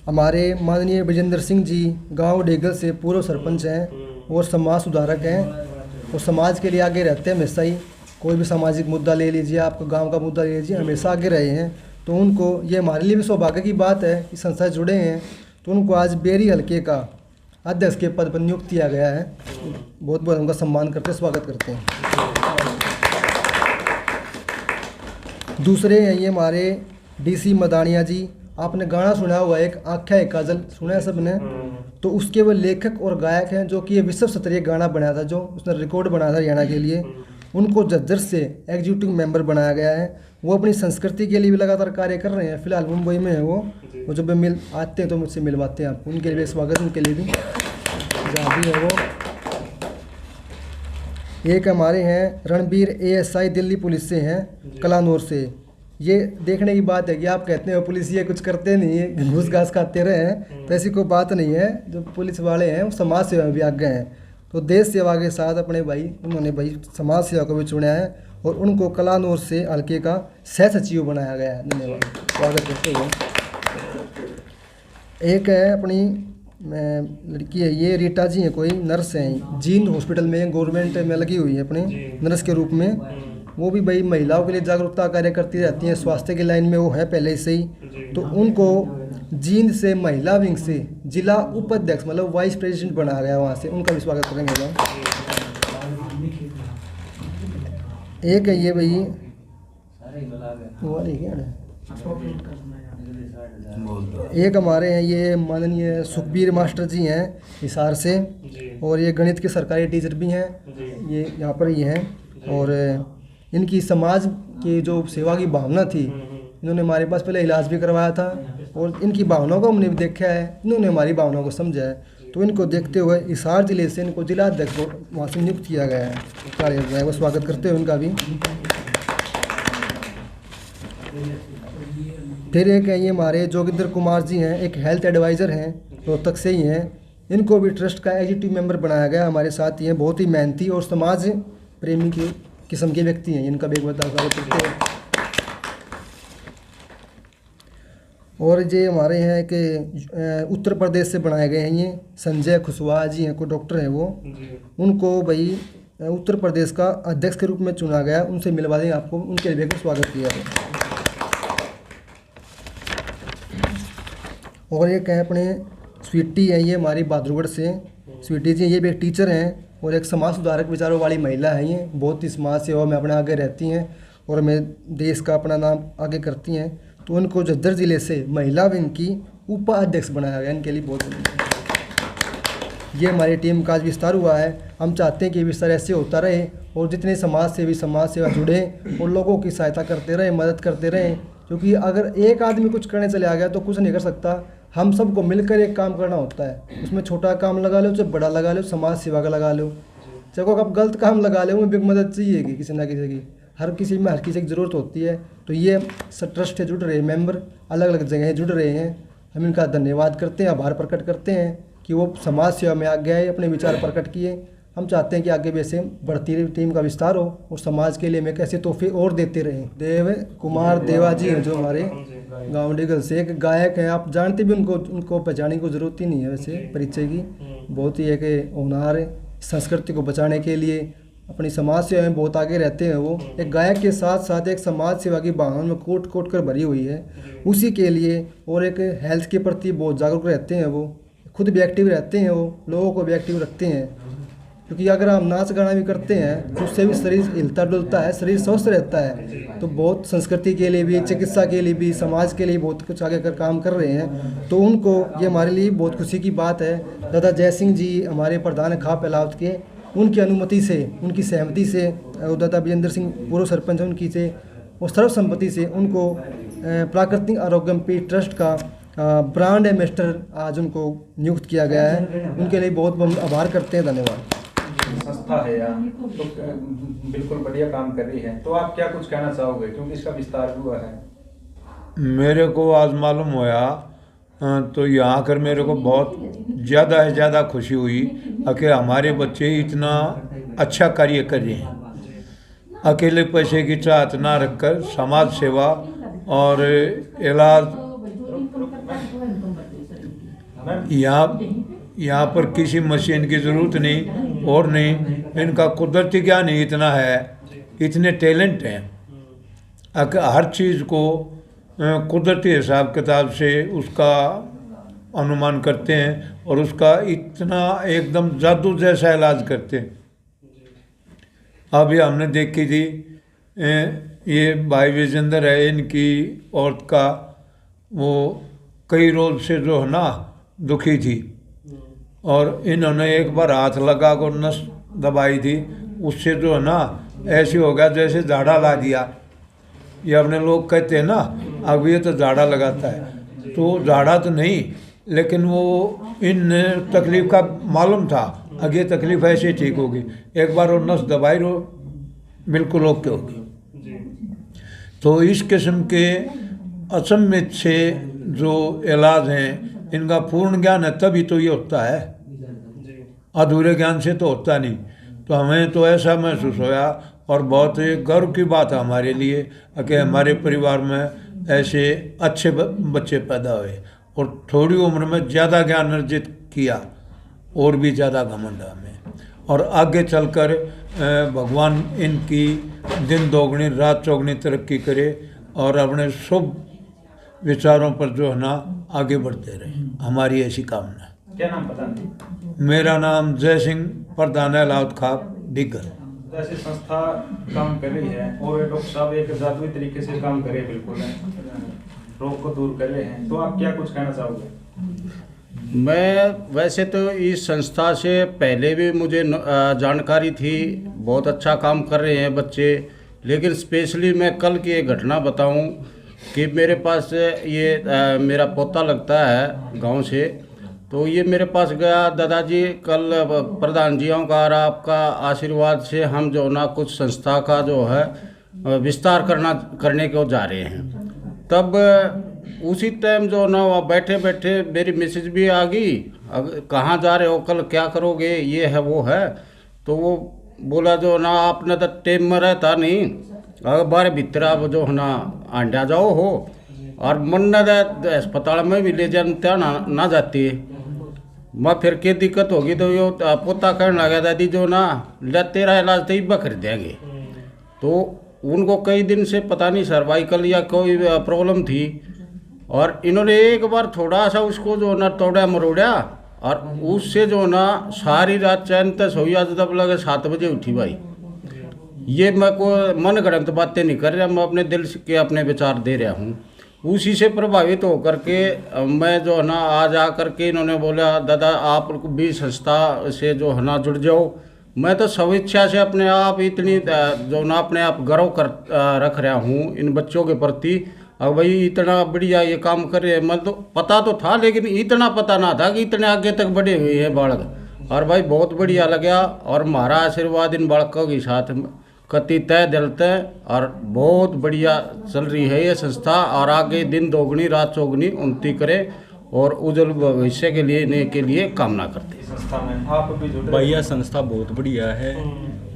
हमारे माननीय विजेंद्र सिंह जी गांव डेगल से पूर्व सरपंच हैं और समाज सुधारक हैं, और समाज के लिए आगे रहते हैं हमेशा ही। कोई भी सामाजिक मुद्दा ले लीजिए, आपका गांव का मुद्दा ले लीजिए, हमेशा आगे रहे हैं। तो उनको ये हमारे लिए भी सौभाग्य की बात है कि संस्था से जुड़े हैं, तो उनको आज बेरी हल्के का अध्यक्ष के पद पर नियुक्त किया गया है। बहुत बहुत उनका सम्मान करते, स्वागत करते हैं। दूसरे हैं ये हमारे डीसी मदानिया जी। आपने गाना सुना हुआ एक आख्या एक काजल, सुना है सबने? तो उसके वो लेखक और गायक हैं जो कि ये विश्व स्तरीय गाना बनाया था, जो उसने रिकॉर्ड बनाया था हरियाणा के लिए। उनको जज्जर से एग्जीक्यूटिव मेंबर बनाया गया है। वो अपनी संस्कृति के लिए भी लगातार कार्य कर रहे हैं। फिलहाल मुंबई में है वो जब मिल आते हैं तो मुझसे मिलवाते हैं आपको। उनके लिए स्वागत, उनके लिए भी जहाँ भी है वो। एक हमारे हैं रणबीर ASI दिल्ली पुलिस से हैं, कलानौर से। ये देखने की बात है कि आप कहते हैं पुलिस ये कुछ करते नहीं है, घूस घास खाते रहे हैं, तो ऐसी कोई बात नहीं है। जो पुलिस वाले हैं वो समाज सेवा में भी आगे हैं, तो देश सेवा के साथ अपने भाई उन्होंने भाई समाज सेवा को भी चुना है और उनको कलानौर से हल्के का सह सचिव बनाया गया है। धन्यवाद, स्वागत करते हुए। एक है अपनी लड़की है, ये रीटा जी हैं, कोई नर्स हैं, जींद हॉस्पिटल में गवर्नमेंट में लगी हुई है अपने नर्स के रूप में। वो भी भाई महिलाओं के लिए जागरूकता कार्य करती रहती हैं, स्वास्थ्य की लाइन में वो है पहले से ही। तो उनको जींद से महिला विंग से जिला उपाध्यक्ष मतलब वाइस प्रेसिडेंट बनाया गया वहाँ से, उनका भी स्वागत करेंगे हम। एक है ये भाई एक हमारे हैं ये माननीय सुखबीर मास्टर जी हैं हिसार से, और ये गणित के सरकारी टीचर भी हैं, ये यहाँ पर ही हैं। और इनकी समाज की जो सेवा की भावना थी, इन्होंने हमारे पास पहले इलाज भी करवाया था और इनकी भावनाओं को हमने भी देखा है, इन्होंने हमारी भावनाओं को समझा है। तो इनको देखते हुए हिसार जिले से इनको जिला अध्यक्ष वहाँ से नियुक्त किया गया है, कार्य वो स्वागत करते हुए उनका भी। फिर एक है ये हमारे जोगिंदर कुमार जी हैं, एक हेल्थ एडवाइज़र हैं, रोहतक से ही हैं। इनको भी ट्रस्ट का एग्जीक्यूटिव मेंबर बनाया गया, हमारे साथ ही हैं। बहुत ही मेहनती और समाज प्रेमी की किस्म के व्यक्ति हैं, इनका भी एक बता सकते हैं। और ये हमारे हैं कि उत्तर प्रदेश से बनाए गए हैं, ये संजय कुशवाहा जी हैं, कोई डॉक्टर हैं वो। उनको भाई उत्तर प्रदेश का अध्यक्ष के रूप में चुना गया, उनसे मिलवा देंगे आपको, उनके लिए भी स्वागत किया है। और एक है अपने स्वीटी है, ये हमारी बहादुरगढ़ से। स्वीटी जी ये भी एक टीचर हैं और एक समाज सुधारक विचारों वाली महिला है। ये बहुत ही समाज सेवा में अपने आगे रहती हैं और हमें देश का अपना नाम आगे करती हैं। तो उनको झज्जर ज़िले से महिला विंग की उपाध्यक्ष बनाया गया, इनके लिए बहुत ये हमारी टीम का आज विस्तार हुआ है। हम चाहते हैं कि विस्तार ऐसे होता रहे और जितने समाज सेवा जुड़े और लोगों की सहायता करते रहे, मदद करते रहें, क्योंकि अगर एक आदमी कुछ करने चले आ गया तो कुछ नहीं कर सकता। हम सबको मिलकर एक काम करना होता है, उसमें छोटा काम लगा लो चाहे बड़ा लगा लो, समाज सेवा का लगा लो, चाहे आप गलत काम लगा लो, उनमें भी मदद चाहिए कि किसी ना किसी की, हर किसी में हर किसी की ज़रूरत होती है। तो ये ट्रस्ट से जुड़ रहे मेंबर अलग अलग जगह जुड़ रहे हैं, हम इनका धन्यवाद करते हैं, आभार प्रकट करते हैं कि वो समाज सेवा में आगे आए, अपने विचार प्रकट किए। हम चाहते हैं कि आगे भी ऐसे बढ़ती रही टीम का विस्तार हो और समाज के लिए हमें कैसे तोहफे और देते रहें। देव कुमार देवा जी हैं जो हमारे गाँव डिगल से एक गायक हैं, आप जानते भी उनको पहचानने की ज़रूरत ही नहीं है वैसे परिचय की। बहुत ही एक होनहार संस्कृति को बचाने के लिए अपनी समाज सेवा में बहुत आगे रहते हैं। वो एक गायक के साथ साथ एक समाज सेवा की भावना में कोट कोट कर भरी हुई है उसी के लिए, और एक हेल्थ के प्रति बहुत जागरूक रहते हैं। वो खुद भी एक्टिव रहते हैं, वो लोगों को भी एक्टिव रखते हैं, क्योंकि अगर हम नाच गाना भी करते हैं तो उससे भी शरीर हिलता डुलता है, शरीर स्वस्थ रहता है। तो बहुत संस्कृति के लिए भी, चिकित्सा के लिए भी, समाज के लिए बहुत कुछ आगे कर काम कर रहे हैं। तो उनको ये हमारे लिए बहुत खुशी की बात है। दादा जय सिंह जी हमारे प्रधान खाप अलावत के, उनकी अनुमति से, उनकी सहमति से, और दादा विजेंद्र सिंह पूर्व सरपंच उनकी से और सर्वसम्मति से उनको प्राकृतिक आरोग्यम पीठ ट्रस्ट का ब्रांड एम्बेसडर आज उनको नियुक्त किया गया है। उनके लिए बहुत बहुत आभार करते हैं, धन्यवाद। संस्था है यार, तो बिल्कुल बढ़िया काम कर रही है। तो आप क्या कुछ कहना चाहोगे, क्योंकि इसका विस्तार हुआ है? मेरे को आज मालूम हुआ तो यहाँ आकर मेरे को बहुत ज़्यादा से ज़्यादा खुशी हुई कि हमारे बच्चे इतना अच्छा कार्य कर रहे हैं। अकेले पैसे की चाहत ना रखकर समाज सेवा और इलाज, यहाँ पर किसी मशीन की ज़रूरत नहीं और नहीं, इनका कुदरती ज्ञान ही इतना है, इतने टैलेंट हैं, हर चीज़ को कुदरती हिसाब किताब से उसका अनुमान करते हैं और उसका इतना एकदम जादू जैसा इलाज करते हैं। अभी हमने देखी थी ये भाई विजेंद्र है, इनकी औरत का वो कई रोज से जो है ना दुखी थी और इन्होंने एक बार हाथ लगा कर नस दबाई थी, उससे जो है ना ऐसे हो गया जैसे झाड़ा ला दिया, ये अपने लोग कहते हैं ना, अब ये तो झाड़ा लगाता है, तो झाड़ा तो नहीं, लेकिन वो इन तकलीफ का मालूम था, आगे तकलीफ ऐसे ठीक होगी, एक बार वो नस दबाई रो बिल्कुल ओके होगी। तो इस किस्म के असमित से जो इलाज हैं, इनका पूर्ण ज्ञान है तभी तो ये होता है, अधूरे ज्ञान से तो होता नहीं। तो हमें तो ऐसा महसूस होया, और बहुत गर्व की बात है हमारे लिए कि हमारे परिवार में ऐसे अच्छे बच्चे पैदा हुए और थोड़ी उम्र में ज़्यादा ज्ञान अर्जित किया, और भी ज़्यादा घमंड है हमें। और आगे चलकर भगवान इनकी दिन दोगुनी रात चौगुनी तरक्की करे और अपने शुभ विचारों पर जो है ना आगे बढ़ते रहे, हमारी ऐसी कामना है। क्या नाम पता? मेरा नाम जय सिंह, प्रधान है लाहौद खाप डिगर। जैसे संस्था काम कर रही है और डॉक्टर साहब एक जादुई तरीके से काम करे, बिल्कुल रोग को दूर कर रहे हैं, तो आप क्या कुछ कहना चाहोगे? मैं वैसे तो इस संस्था से पहले भी मुझे जानकारी थी, बहुत अच्छा काम कर रहे हैं बच्चे, लेकिन स्पेशली मैं कल की एक घटना बताऊं कि मेरे पास ये मेरा पोता लगता है गांव से, तो ये मेरे पास गया, दादाजी कल प्रधान जी का और आपका आशीर्वाद से हम जो ना कुछ संस्था का जो है विस्तार करने को जा रहे हैं। तब उसी टाइम जो ना वहाँ बैठे बैठे मेरी मैसेज भी आ गई, कहाँ जा रहे हो, कल क्या करोगे, ये है वो है। तो वो बोला जो ना आपने तो टाइम में रहता नहीं, अगर बारे भीतर आप जो है ना आंडा जाओ हो, और मन न अस्पताल में भी ले जाते ना जाती है। मैं फिर के दिक्कत होगी, तो यो पोता कहने लगा दादी जो ना ले तेरा इलाज तो इब्बा कर देंगे। तो उनको कई दिन से पता नहीं सर्वाइकल या कोई प्रॉब्लम थी, और इन्होंने एक बार थोड़ा सा उसको जो ना तोड़ा मरोड़ा, और उससे जो ना सारी रात चैन तक सोई, आज तब लगे 7 बजे उठी भाई। ये मैं को मन गढ़ंत बातें नहीं कर रहा, मैं अपने दिल के अपने विचार दे रहा हूँ। उसी से प्रभावित होकर के मैं जो है ना आज आकर के इन्होंने बोला दादा आप भी संस्था से जो है ना जुड़ जाओ। मैं तो स्वेच्छा से अपने आप इतनी जो ना अपने आप गर्व कर रख रहा हूँ इन बच्चों के प्रति। अब भाई इतना बढ़िया ये काम कर रहे हैं, मैं तो पता तो था लेकिन इतना पता ना था कि इतने आगे तक बढ़े हुए हैं बालक। और भाई बहुत बढ़िया लगा, और हमारा आशीर्वाद इन बालकों के साथ कति तय दिलते हैं, और बहुत बढ़िया चल रही है ये संस्था, और आगे दिन दोगुनी रात चौगुनी उन्नति करे और उज्जवल भविष्य के लिए कामना करते हैं। संस्था में आप भी जुड़े? भाई यह संस्था बहुत बढ़िया है,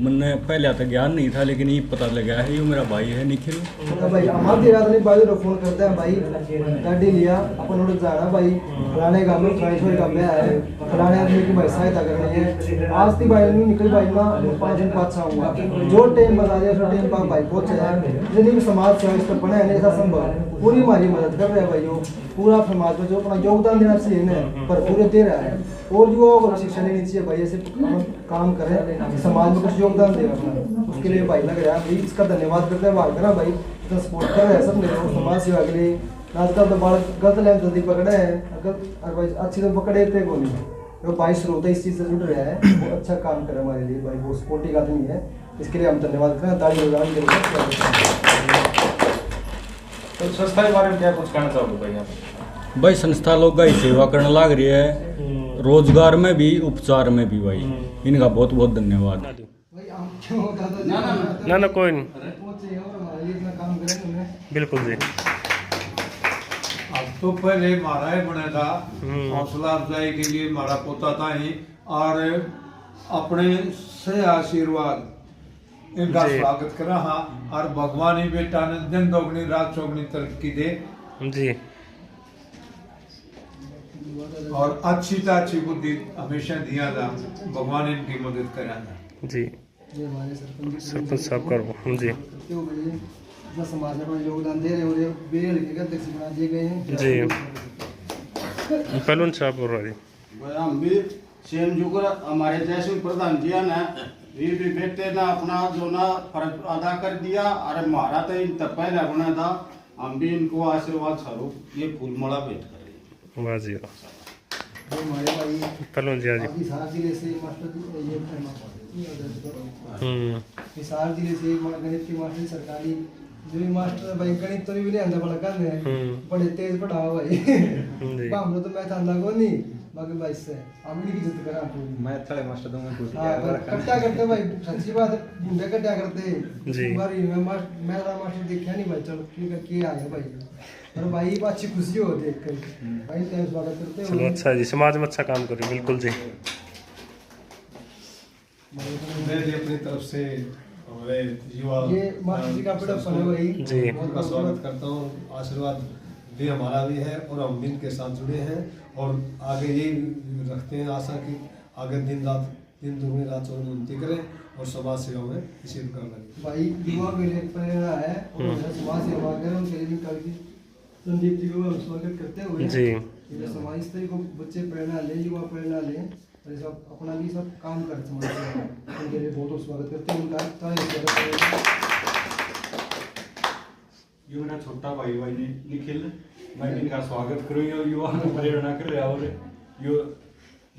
मैंने पहले तक ज्ञान नहीं था, लेकिन ये पता लगा है, ये मेरा भाई है निखिल। भाई हमारे रात में भाई फोन करते हैं, भाई गाड़ी लिया अपन उड़ जाना भाई, फलाने गांव में ट्रांसफर का ब्याह है, फलाने आदमी की भाई सहायता करनी है। आज की भाई नहीं निकल भाई ना 5 दिन पाछा हुआ, जो टाइम बता दिया उस टाइम पर भाई पहुंचे है। जितनी भी समाज सेवा इस पर बने हैं ऐसा संभव पूरी हमारी मदद कर रहे हैं भाई। वो पूरा समाज में जो अपना योगदान देना चाहिए इन्हें पर पूरे दे रहा है, और युवाओं को शिक्षा लेनी चाहिए भाई, ऐसे काम करें समाज में कुछ योगदान देगा अपना, उसके लिए भाई लग रहा है भाई। इसका धन्यवाद करते हैं भाई ना भाई, इतना सपोर्ट कर रहे हैं सब लोग समाज सेवा के लिए। आजकल तो बालक गलत लाइन जल्दी पकड़े हैं, अगर भाई अच्छी तो पकड़े थे को नहीं, तो भाई श्रोता इस चीज़ से जुड़ रहा है, वो अच्छा काम करे हमारे लिए भाई, वो सपोर्टिव आदमी है, इसके लिए हम धन्यवाद करें। ताली बजाने के लिए। तो संस्था के बारे में क्या कुछ कहना चाहोगे भाई आप? भाई संस्था लोग का ही सेवा करने लग रही है, रोजगार में भी उपचार में भी भाई, इनका बहुत बहुत धन्यवाद। ना ना कोई नहीं, बिल्कुल जी। अब तो पहले हमारा ही बना था, हौसला अफजाई के लिए हमारा पोता था ही, और अपने से आशीर्वाद इनका स्वागत करा। हाँ, और भगवान ही बेटा ने दिन दोगुनी रात चौगुनी तरक्की दे जी, और अच्छी से अच्छी बुद्धि हमेशा दिया था, भगवान इनकी मदद करा जी। सरपंच साहब करो जी जो समाज में अपना योगदान दे रहे हो, बेल के अध्यक्ष बना दिए गए हैं जी। पहलवान साहब बोल रहे भाई हम भी सेम जुगर हमारे जैसे प्रधान जी ने ये भी बेटे ना अपना जो ना फर्ज अदा कर दिया, और हमारा तो इन तक पहले बना था, हम भी इनको आशीर्वाद स्वरूप ये फूल माला भेंट करें। वाह जी, जो हमारे भाई पहलवान जी आज हिसार जिले से मास्टर हिसार जिले से गणित की मास्टर सरकारी जो मास्टर भाई गणित तो भी नहीं आंदा बड़ा करने बड़े तेज पढ़ाओ भाई हम तो मैं था अंदा को नहीं बाकी भाई से हमने की इज्जत करा पूरी मैं थोड़े मास्टर दूंगा कुछ कट्टा करते भाई सच्ची बात है बूढ़े कट्टा करते जी। बारी मैं मास्टर देखा नहीं भाई चलो ठीक है किया है भाई और भाई अच्छी खुशी हो देख कर भाई टाइम स्वागत करते चलो अच्छा जी, समाज में अच्छा काम करो, बिल्कुल जी। मैं भी अपनी तरफ से हमारे युवा ये मास्टर जी का बड़ा फल है भाई जी। उनका स्वागत करता हूँ। आशीर्वाद भी हमारा भी है और हम भी इनके साथ जुड़े हैं और आगे यही रखते हैं आशा कि आगे दिन दुगनी रात चौगुनी उन्नति करें और समाज सेवा में इसी प्रकार लगे। भाई युवा के लिए प्रेरणा है और समाज सेवा करें उनके लिए कल की संदीप जी को स्वागत करते हुए जी। ये समाज स्तर को बच्चे प्रेरणा ले, युवा प्रेरणा ले और सब अपना भी सब काम कर समाज सेवा उनके लिए बहुत बहुत स्वागत करते हैं उनका। यो मेरा छोटा भाई ने निखिल, मैं इनका स्वागत करूँ। यो युवा को प्रेरणा कर रहा है और यो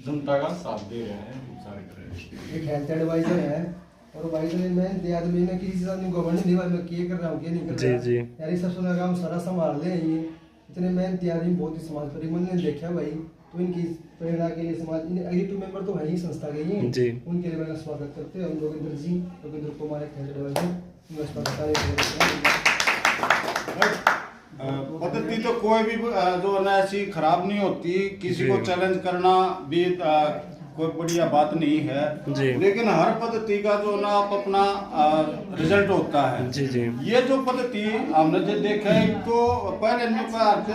जनता का साथ दे रहा है, उपचार कर रहे हैं। एक हेल्थ एडवाइजर है और वाइजर मैं आदमी में किसी से गवर्नमेंट नहीं मैं क्या कर रहा हूँ क्या नहीं कर रहा जी। यार ये सब सुना काम सारा संभाल ले ये इतने मेहनती आदमी बहुत ही समाज पर मैंने देखा भाई तो इनकी प्रेरणा के लिए समाज एग्जीक्यूटिव मेंबर तो है ही संस्था के ही जी। उनके लिए मेरा स्वागत करते हैं। जोगिंदर कुमार एक हेल्थ एडवाइजर उनका स्वागत पद्धति तो कोई भी जो है ना ऐसी खराब नहीं होती, किसी को चैलेंज करना भी कोई बढ़िया बात नहीं है जी। लेकिन हर पद्धति का जो ना आप अपना रिजल्ट होता है। जी जी। ये जो पद्धति हमने जो देखा है तो पहले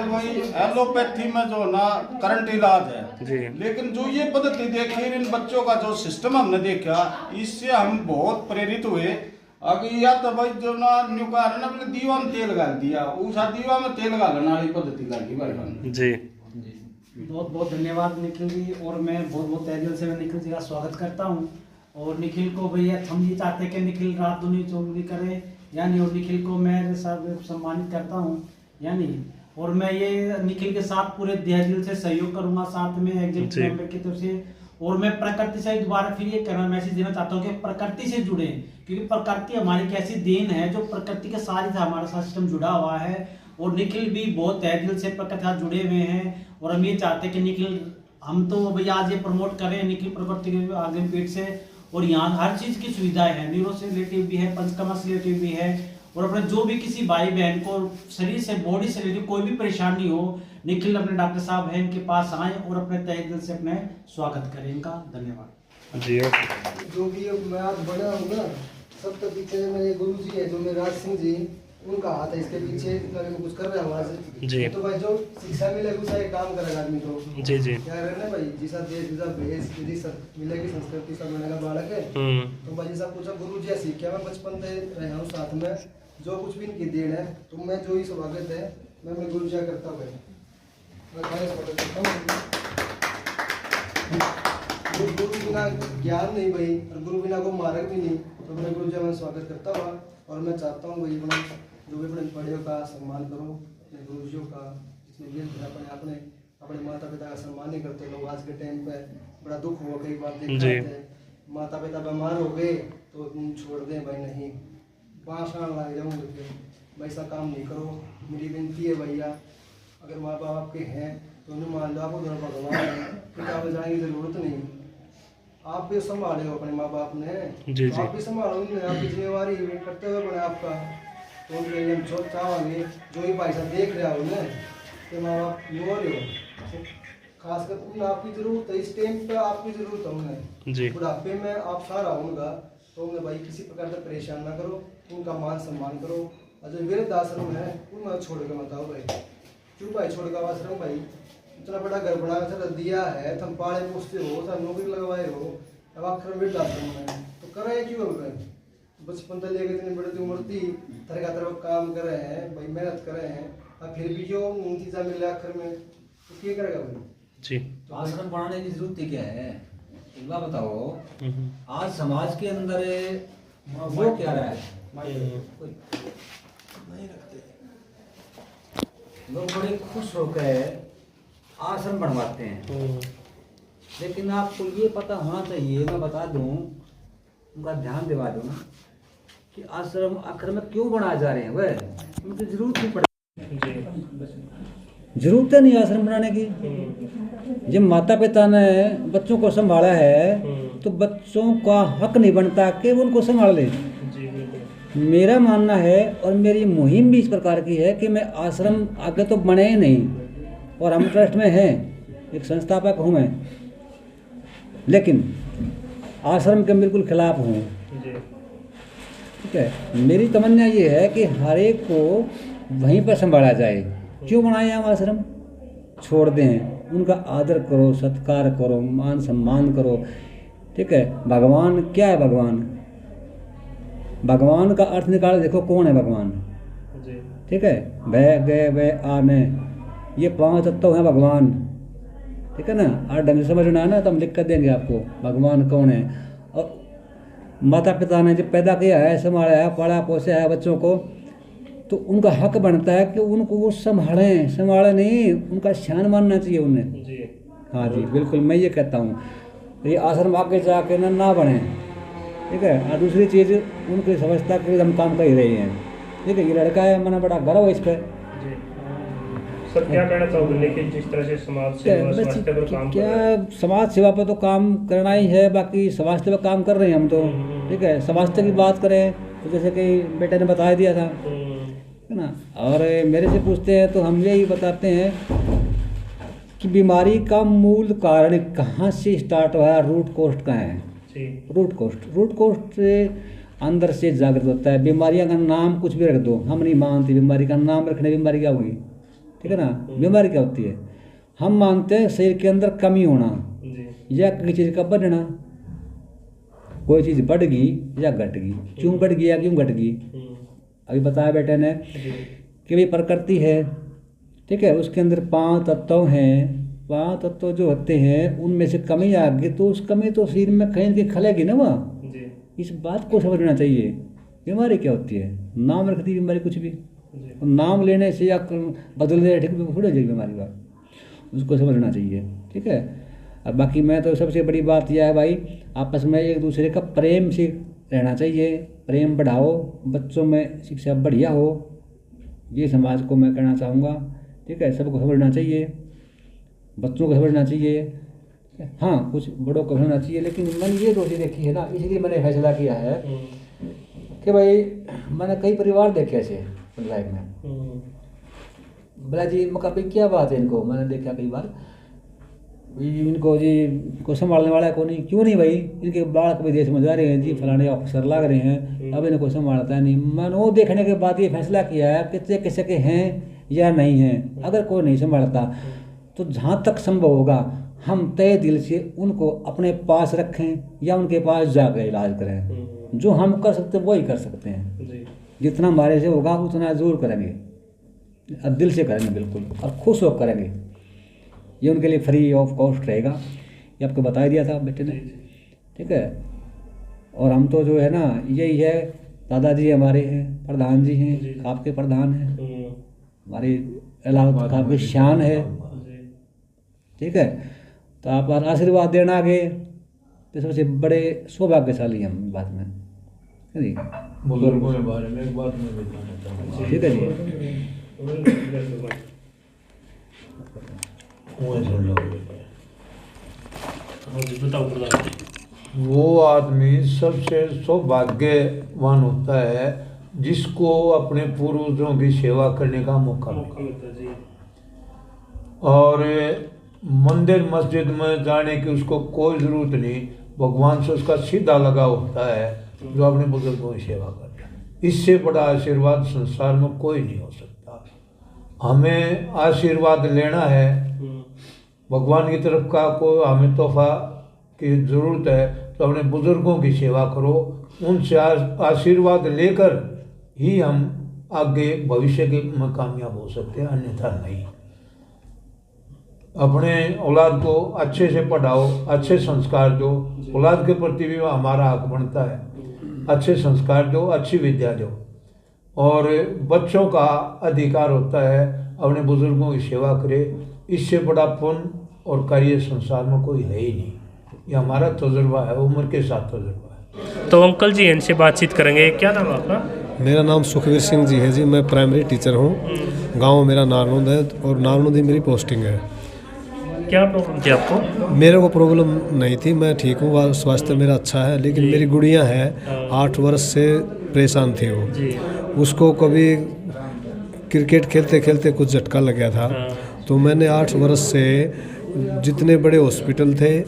भाई एलोपैथी में जो ना करंट इलाज है जी। लेकिन जो ये पद्धति देखी इन बच्चों का जो सिस्टम हमने देखा इससे हम बहुत प्रेरित हुए। अगर या तो भाई जो ना न्यूकार ना अपने दीवा में तेल डाल दिया उस दीवा में तेल डालने वाली पद्धति लगी भाई जी। बहुत बहुत धन्यवाद निखिल जी और मैं बहुत तहे दिल से मैं निखिल जी का स्वागत करता हूँ। और निखिल को भैया हम ये चाहते हैं कि निखिल रात दुनी चौगुनी करे यानी और निखिल को मैं सम्मानित करता हूँ यानी और मैं ये निखिल के साथ पूरे दिल से सहयोग करूँगा साथ में एग्जीक्यूटिव मेंबर की तरफ से। और मैं प्रकृति से दोबारा फिर ये कहना मैसेज देना चाहता हूँ कि प्रकृति से जुड़े क्योंकि प्रकृति हमारी एक ऐसी देन है जो प्रकृति के साथ ही हमारा सिस्टम जुड़ा हुआ है और निखिल भी बहुत तहे दिल से प्रकृति से जुड़े हुए हैं। और हम ये चाहते हैं कि निखिल हम तो भैया आज ये प्रमोट करें निखिल प्रकृति के आगे पीठ से और यहाँ हर चीज़ की सुविधाएं हैं, न्यूरो से रिलेटिव भी है, पंचकर्मा से रिलेटिव भी है और अपने जो भी किसी भाई बहन को शरीर से बॉडी से रिलेटिव कोई भी परेशानी हो निखिल अपने डॉक्टर साहब हैं इनके पास आए और अपने तहे दिल से अपने स्वागत करें। इनका धन्यवाद जी। जो भी मैं आज बड़ा हूँ ना सब तो पीछे मेरे गुरु जी है जो मेरे राज सिंह जी उनका हाथ है इसके पीछे कुछ कर रहे हैं वहाँ से जी। तो भाई जो शिक्षा मिलेगी उसा एक काम करेगा आदमी तो जी जी। क्या रहना भाई जिसा देश जिसा भेष विधि सब मिलेगी संस्कृति सब मिलेगा बालक है तो भाई जैसा पूछा गुरु जी सीखा मैं बचपन से रहा हूँ साथ में जो कुछ भी इनकी देन है तो मैं जो ही स्वागत है मैं अपने गुरु जी करता हूँ स्वागत करता हूँ। गुरु बिना ज्ञान नहीं भाई और गुरु बिना को मार्ग भी नहीं तो मैं गुरु जी में स्वागत करता हूँ और मैं चाहता हूँ भाई अपना जो भी अपने बड़े का सम्मान करो अपने गुरुजियों का जिसने भी अपने अपने माता पिता का सम्मान नहीं करते लोग आज के टाइम पे बड़ा दुख हुआ कई बार देखते हैं माता पिता बीमार हो गए तो तुम छोड़ दें भाई नहीं पाषाण लग जाऊँगे भाई ऐसा काम नहीं करो। मेरी विनती है भैया अगर माँ बाप आपके हैं तो उन्हें मान लो आपको घर भगवान है पिता में जाने की जरूरत नहीं आप भी संभाले हो अपने माँ बाप ने जी तो आप भी संभालो आपकी जिम्मेवारी करते हुए बने आपका तो उनके लिए हम चाहेंगे जो ही भाई साहब देख रहे हो उन्हें कि माँ बाप रो रहे हो खासकर उन्हें आपकी जरूरत है इस टाइम पे आपकी जरूरत है उन्हें बुढ़ापे में आप सहारा होगा तो उन्हें भाई किसी प्रकार से परेशान ना करो उनका मान सम्मान करो और जो वृद्ध आश्रम है उनमें छोड़ के मत आओ भाई क्यों भाई छोड़ का आश्रम भाई इतना बड़ा घर बना कर दिया है तुम पाले पूछते हो तुम नौकरी लगवाए हो अब आखिर वृद्ध आश्रम में तो कर रहे क्यों भाई बचपन से लेकर इतनी बड़ी उम्र थी तरह तरफ काम कर रहे हैं भाई मेहनत कर रहे हैं अब फिर भी जो नतीजा मिले आखिर में तो क्या करेगा भाई जी। तो आश्रम बनाने की जरूरत क्या है एक बात बताओ आज समाज के अंदर वो क्या रहा है लोग बड़े खुश होकर आश्रम बनवाते हैं लेकिन आपको ये पता होना चाहिए मैं बता दूं उनका ध्यान दिवा दो ना कि आश्रम आखिर में क्यों बनाए जा रहे हैं, वह उनकी जरूरत नहीं पड़े, जरूरत है नहीं आश्रम बनाने की। जब माता पिता ने बच्चों को संभाला है तो बच्चों का हक नहीं बनता कि वो उनको संभाल ले। मेरा मानना है और मेरी मुहिम भी इस प्रकार की है कि मैं आश्रम आगे तो बने ही नहीं, और हम ट्रस्ट में हैं, एक संस्थापक हूँ मैं, लेकिन आश्रम के बिल्कुल खिलाफ हूँ। ठीक है, मेरी तमन्ना ये है कि हर एक को वहीं पर संभाला जाए। क्यों बनाए हम आश्रम? छोड़ दें, उनका आदर करो, सत्कार करो, मान सम्मान करो। ठीक है, भगवान क्या है? भगवान का अर्थ निकाल देखो, कौन है भगवान? ठीक है, भय गए वह आने, ये 5 तत्व हैं भगवान। ठीक है ना, और ढंग से समझना है ना तो हम लिख कर देंगे आपको भगवान कौन है। और माता पिता ने जब पैदा किया है, संभाला है, पढ़ा पोसा है बच्चों को, तो उनका हक बनता है कि उनको वो संभाले नहीं, उनका शान मानना चाहिए उन्हें। हाँ जी, बिल्कुल, मैं ये कहता हूँ ये आश्रम आगे जाके ना बने। ठीक है, और दूसरी चीज़ उनकी समझता कि हम काम कर ही रहे हैं। ठीक है, ये लड़का है, मैंने बड़ा गर्व है इस पर। सर क्या कहना चाहोगे लेकिन जिस तरह से समाज सेवा स्वास्थ्य पर काम क्या समाज सेवा पर तो काम करना ही है, बाकी स्वास्थ्य पर काम कर रहे हैं हम तो। ठीक है, स्वास्थ्य की बात करें तो जैसे कि बेटे ने बता दिया था, है ना, और मेरे से पूछते हैं तो हम यही बताते हैं कि बीमारी का मूल कारण कहाँ से स्टार्ट हुआ है, रूट कॉस्ट कहाँ है। रूट कॉस्ट से अंदर से जागृत होता है। बीमारियां का नाम कुछ भी रख दो, हम नहीं मानते बीमारी का नाम रखने बीमारी क्या होगी। ठीक है ना, बीमारी क्या होती है? हम मानते हैं शरीर के अंदर कमी होना या किसी चीज़ का बढ़ना। कोई चीज़ बढ़ गई या घट गई, क्यों बढ़ गई या क्यों घट गई? अभी बताया बेटे ने कि भाई प्रकृति है। ठीक है, उसके अंदर 5 तत्व हैं। 5 तत्व जो होते हैं उनमें से कमी आ गई तो उस कमी तो शरीर में कहीं की खलेगी ना वहाँ। इस बात को समझना चाहिए। बीमारी क्या होती है? नाम रख दी बीमारी कुछ भी, नाम लेने से या बदलने ठीक हो जाएगी बीमारी बात, उसको समझना चाहिए। ठीक है, और बाकी मैं तो सबसे बड़ी बात यह है भाई, आपस में एक दूसरे का प्रेम से रहना चाहिए। प्रेम बढ़ाओ, बच्चों में शिक्षा बढ़िया हो, ये समाज को मैं कहना चाहूँगा। ठीक है, सबको समझना चाहिए, बच्चों को समझना चाहिए। हाँ, कुछ बड़ों को समझना चाहिए, लेकिन मैंने ये दोषी देखी है ना, इसलिए मैंने फैसला किया है कि भाई मैंने कई परिवार देखे ऐसे लाइफ में। बोला जी मका भाई क्या बात है इनको, मैंने देखा कई बार इनको जी को संभालने वाला को नहीं। क्यों नहीं भाई, इनके बालक विदेश में जा रहे हैं जी, फलाने ऑफिसर लग रहे हैं, अब इनको संभालता नहीं। मैंने वो देखने के बाद ये फैसला किया है कितने किसी के हैं या नहीं हैं। अगर कोई नहीं संभालता तो जहाँ तक संभव होगा हम तय दिल से उनको अपने पास रखें या उनके पास जाकर इलाज करें। जो हम कर सकते हैं वही कर सकते हैं, जितना हमारे से होगा उतना ज़रूर करेंगे, और दिल से करेंगे बिल्कुल, और खुश होकर करेंगे। ये उनके लिए फ्री ऑफ कॉस्ट रहेगा, ये आपको बता दिया था बेटे ने। ठीक है, और हम तो जो है ना यही है, दादाजी हमारे हैं, प्रधान जी हैं, आपके प्रधान हैं, हमारे इलाहाबाद का भी शान है। ठीक है, तो आप आशीर्वाद देना आगे तो सबसे बड़े सौभाग्यशाली हम बात में। बुजुर्गों के बारे में एक बात मैं बताना चाहूँगा। ठीक है जी, वो आदमी सबसे सौभाग्यवान होता है जिसको अपने पूर्वजों की सेवा करने का मौका मिलता है। और मंदिर मस्जिद में जाने की उसको कोई ज़रूरत नहीं, भगवान से उसका सीधा लगाव होता है जो अपने बुजुर्गों की सेवा करता है। इससे बड़ा आशीर्वाद संसार में कोई नहीं हो सकता। हमें आशीर्वाद लेना है भगवान की तरफ का, कोई हमें तोहफा की ज़रूरत है तो अपने बुजुर्गों की सेवा करो, उनसे आशीर्वाद लेकर ही हम आगे भविष्य के में कामयाब हो सकते हैं, अन्यथा नहीं। अपने औलाद को अच्छे से पढ़ाओ, अच्छे संस्कार दो, औलाद के प्रति भी हमारा हक बनता है, अच्छे संस्कार दो, अच्छी विद्या दो। और बच्चों का अधिकार होता है अपने बुजुर्गों की सेवा करे, इससे बड़ा पुण्य और कार्य संसार में कोई है ही नहीं। ये हमारा तजुर्बा है, उम्र के साथ तजुर्बा है। तो अंकल जी इनसे बातचीत करेंगे। क्या नाम है आपका? मेरा नाम सुखवीर सिंह जी है जी। मैं प्राइमरी टीचर हूँ। गांव मेरा नारनौंद है और नारनौंद ही मेरी पोस्टिंग है। क्या प्रॉब्लम थी आपको? मेरे को प्रॉब्लम नहीं थी, मैं ठीक हूँ, स्वास्थ्य मेरा अच्छा है। लेकिन मेरी गुड़िया है 8 वर्ष से परेशान थी वो। उसको कभी क्रिकेट खेलते खेलते कुछ झटका लग गया था। तो मैंने 8 वर्ष से जितने बड़े हॉस्पिटल थे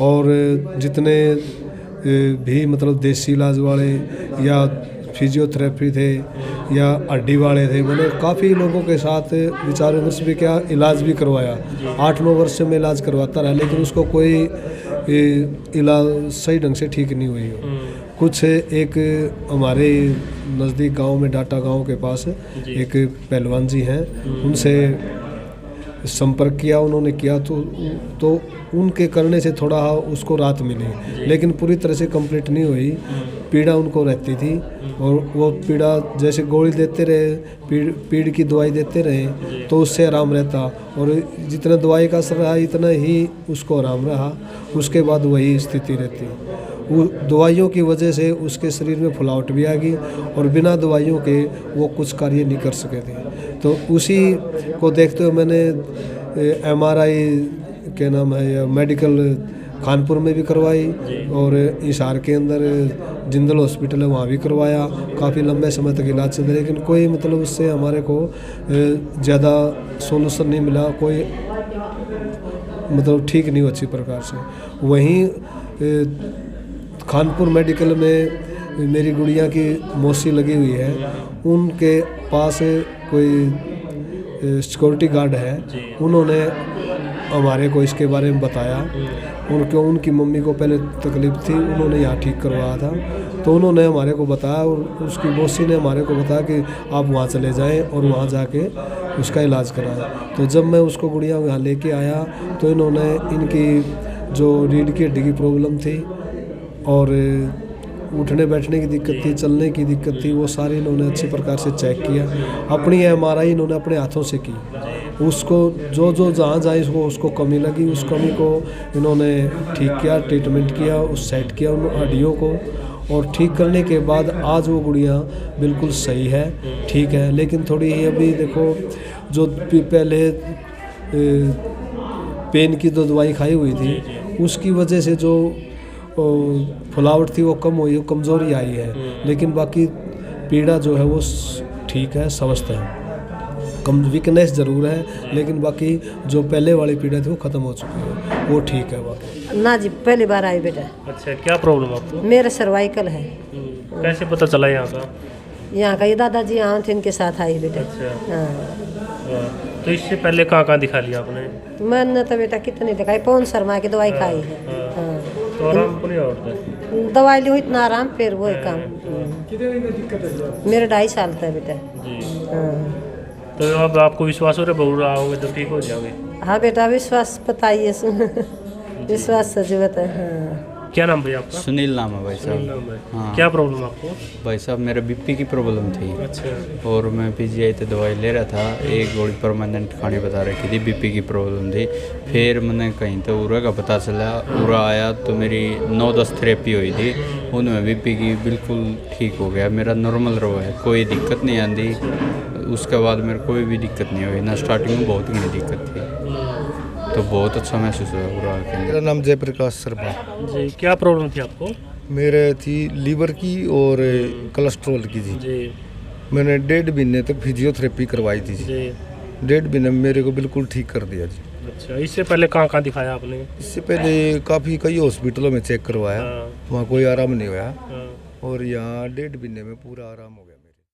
और जितने भी मतलब देसी इलाज वाले या फिजियोथेरेपी थे या हड्डी वाले थे, मैंने काफ़ी लोगों के साथ विचार विमर्श भी किया, इलाज भी करवाया। 8-9 वर्ष से मैं इलाज करवाता रहा, लेकिन उसको कोई इलाज सही ढंग से ठीक नहीं हुई। कुछ एक हमारे नज़दीक गांव में डाटा गांव के पास एक पहलवान जी हैं, उनसे संपर्क किया, उन्होंने किया तो उनके करने से थोड़ा उसको राहत मिली, लेकिन पूरी तरह से कंप्लीट नहीं हुई। पीड़ा उनको रहती थी और वो पीड़ा जैसे गोली देते रहे, पीड़ की दवाई देते रहे तो उससे आराम रहता, और जितना दवाई का असर रहा इतना ही उसको आराम रहा। उसके बाद वही स्थिति रहती। वो दवाइयों की वजह से उसके शरीर में फुलावट भी आ गई और बिना दवाइयों के वो कुछ कार्य नहीं कर सके थे। तो उसी को देखते हुए मैंने MRI क्या नाम है या मेडिकल कानपुर में भी करवाई और हिसार के अंदर जिंदल हॉस्पिटल है वहाँ भी करवाया। काफ़ी लंबे समय तक इलाज चल रहा, लेकिन कोई मतलब उससे हमारे को ज़्यादा सोल्यूशन नहीं मिला, कोई मतलब ठीक नहीं अच्छी प्रकार से। वहीं कानपुर मेडिकल में मेरी गुड़िया की मौसी लगी हुई है, उनके पास कोई सिक्योरिटी गार्ड है, उन्होंने हमारे को इसके बारे में बताया। उनकी मम्मी को पहले तकलीफ थी, उन्होंने यहाँ ठीक करवाया था, तो उन्होंने हमारे को बताया और उसकी मौसी ने हमारे को बताया कि आप वहाँ चले जाएं और वहाँ जाके उसका इलाज कराएं। तो जब मैं उसको गुड़िया यहाँ लेके आया तो इन्होंने इनकी जो रीढ़ की हड्डी की प्रॉब्लम थी और उठने बैठने की दिक्कत थी, चलने की दिक्कत थी, वो सारी इन्होंने अच्छी प्रकार से चेक किया। अपनी MRI इन्होंने अपने हाथों से की। उसको जो जहाँ जहाँ उसको कमी लगी, उस कमी को इन्होंने ठीक किया, ट्रीटमेंट किया, उस सेट किया उन हड्डियों को, और ठीक करने के बाद आज वो गुड़िया बिल्कुल सही है, ठीक है। लेकिन थोड़ी ही अभी देखो जो पहले पेन की जो दवाई खाई हुई थी उसकी वजह से जो फुलावट थी वो कम हुई, कमज़ोरी आई है, लेकिन बाकी पीड़ा जो है वो ठीक है, स्वस्थ है। कम वीकनेस ज़रूर है, लेकिन बाकी जो पहले वाली पीड़ा थी वो ख़त्म हो चुकी है, वो ठीक है बाकी। ना जी पहली बार आई बेटा। अच्छा, क्या प्रॉब्लम आपको? मेरा सर्वाइकल है। कैसे पता चला यहाँ का? यहाँ का ये दादाजी यहाँ थे, इनके साथ आई बेटा। अच्छा। हाँ। तो इससे पहले कहाँ दिखा लिया आपने? मैंने तो बेटा कितनी दिखाई, पवन शर्मा की दवाई खाई है। हाँ। तो आराम को नहीं होता? दवाई ली इतना आराम, फिर वही काम। मेरा 2.5 साल था बेटा। हाँ। तो अब आपको विश्वास हो रहा होगा तो ठीक हो जाओगे? हाँ बेटा, विश्वास बताइए। विश्वास से जीवित है। हाँ। क्या नाम भैया आपका? सुनील नाम है भाई साहब। हाँ। क्या प्रॉब्लम आपको? भाई साहब मेरा BP की प्रॉब्लम थी। अच्छा। और मैं PGI से दवाई ले रहा था, एक गोली परमानेंट खाने बता रखी थी, BP की प्रॉब्लम थी। फिर मैंने कहीं तो उरा का पता चला, उरा आया तो मेरी 9-10 थेरेपी हुई थी, उनमें BP की बिल्कुल ठीक हो गया, मेरा नॉर्मल रहा है, कोई दिक्कत नहीं आती। उसके बाद मेरे कोई भी दिक्कत नहीं हुई ना, स्टार्टिंग में बहुत घनी दिक्कत थी, तो बहुत अच्छा महसूस हुआ। मेरा नाम जयप्रकाश शर्मा जी। क्या प्रॉब्लम थी आपको? मेरे थी लीवर की और कोलेस्ट्रॉल की जी। मैंने 1.5 महीने तक फिजियोथेरेपी करवाई थी जी। 1.5 महीने में मेरे को बिल्कुल ठीक कर दिया जी। अच्छा, इससे पहले कहाँ दिखाया आपने? इससे पहले कई हॉस्पिटलों में चेक करवाया, वहाँ कोई आराम नहीं हुआ, और यहाँ 1.5 महीने में पूरा आराम हो गया।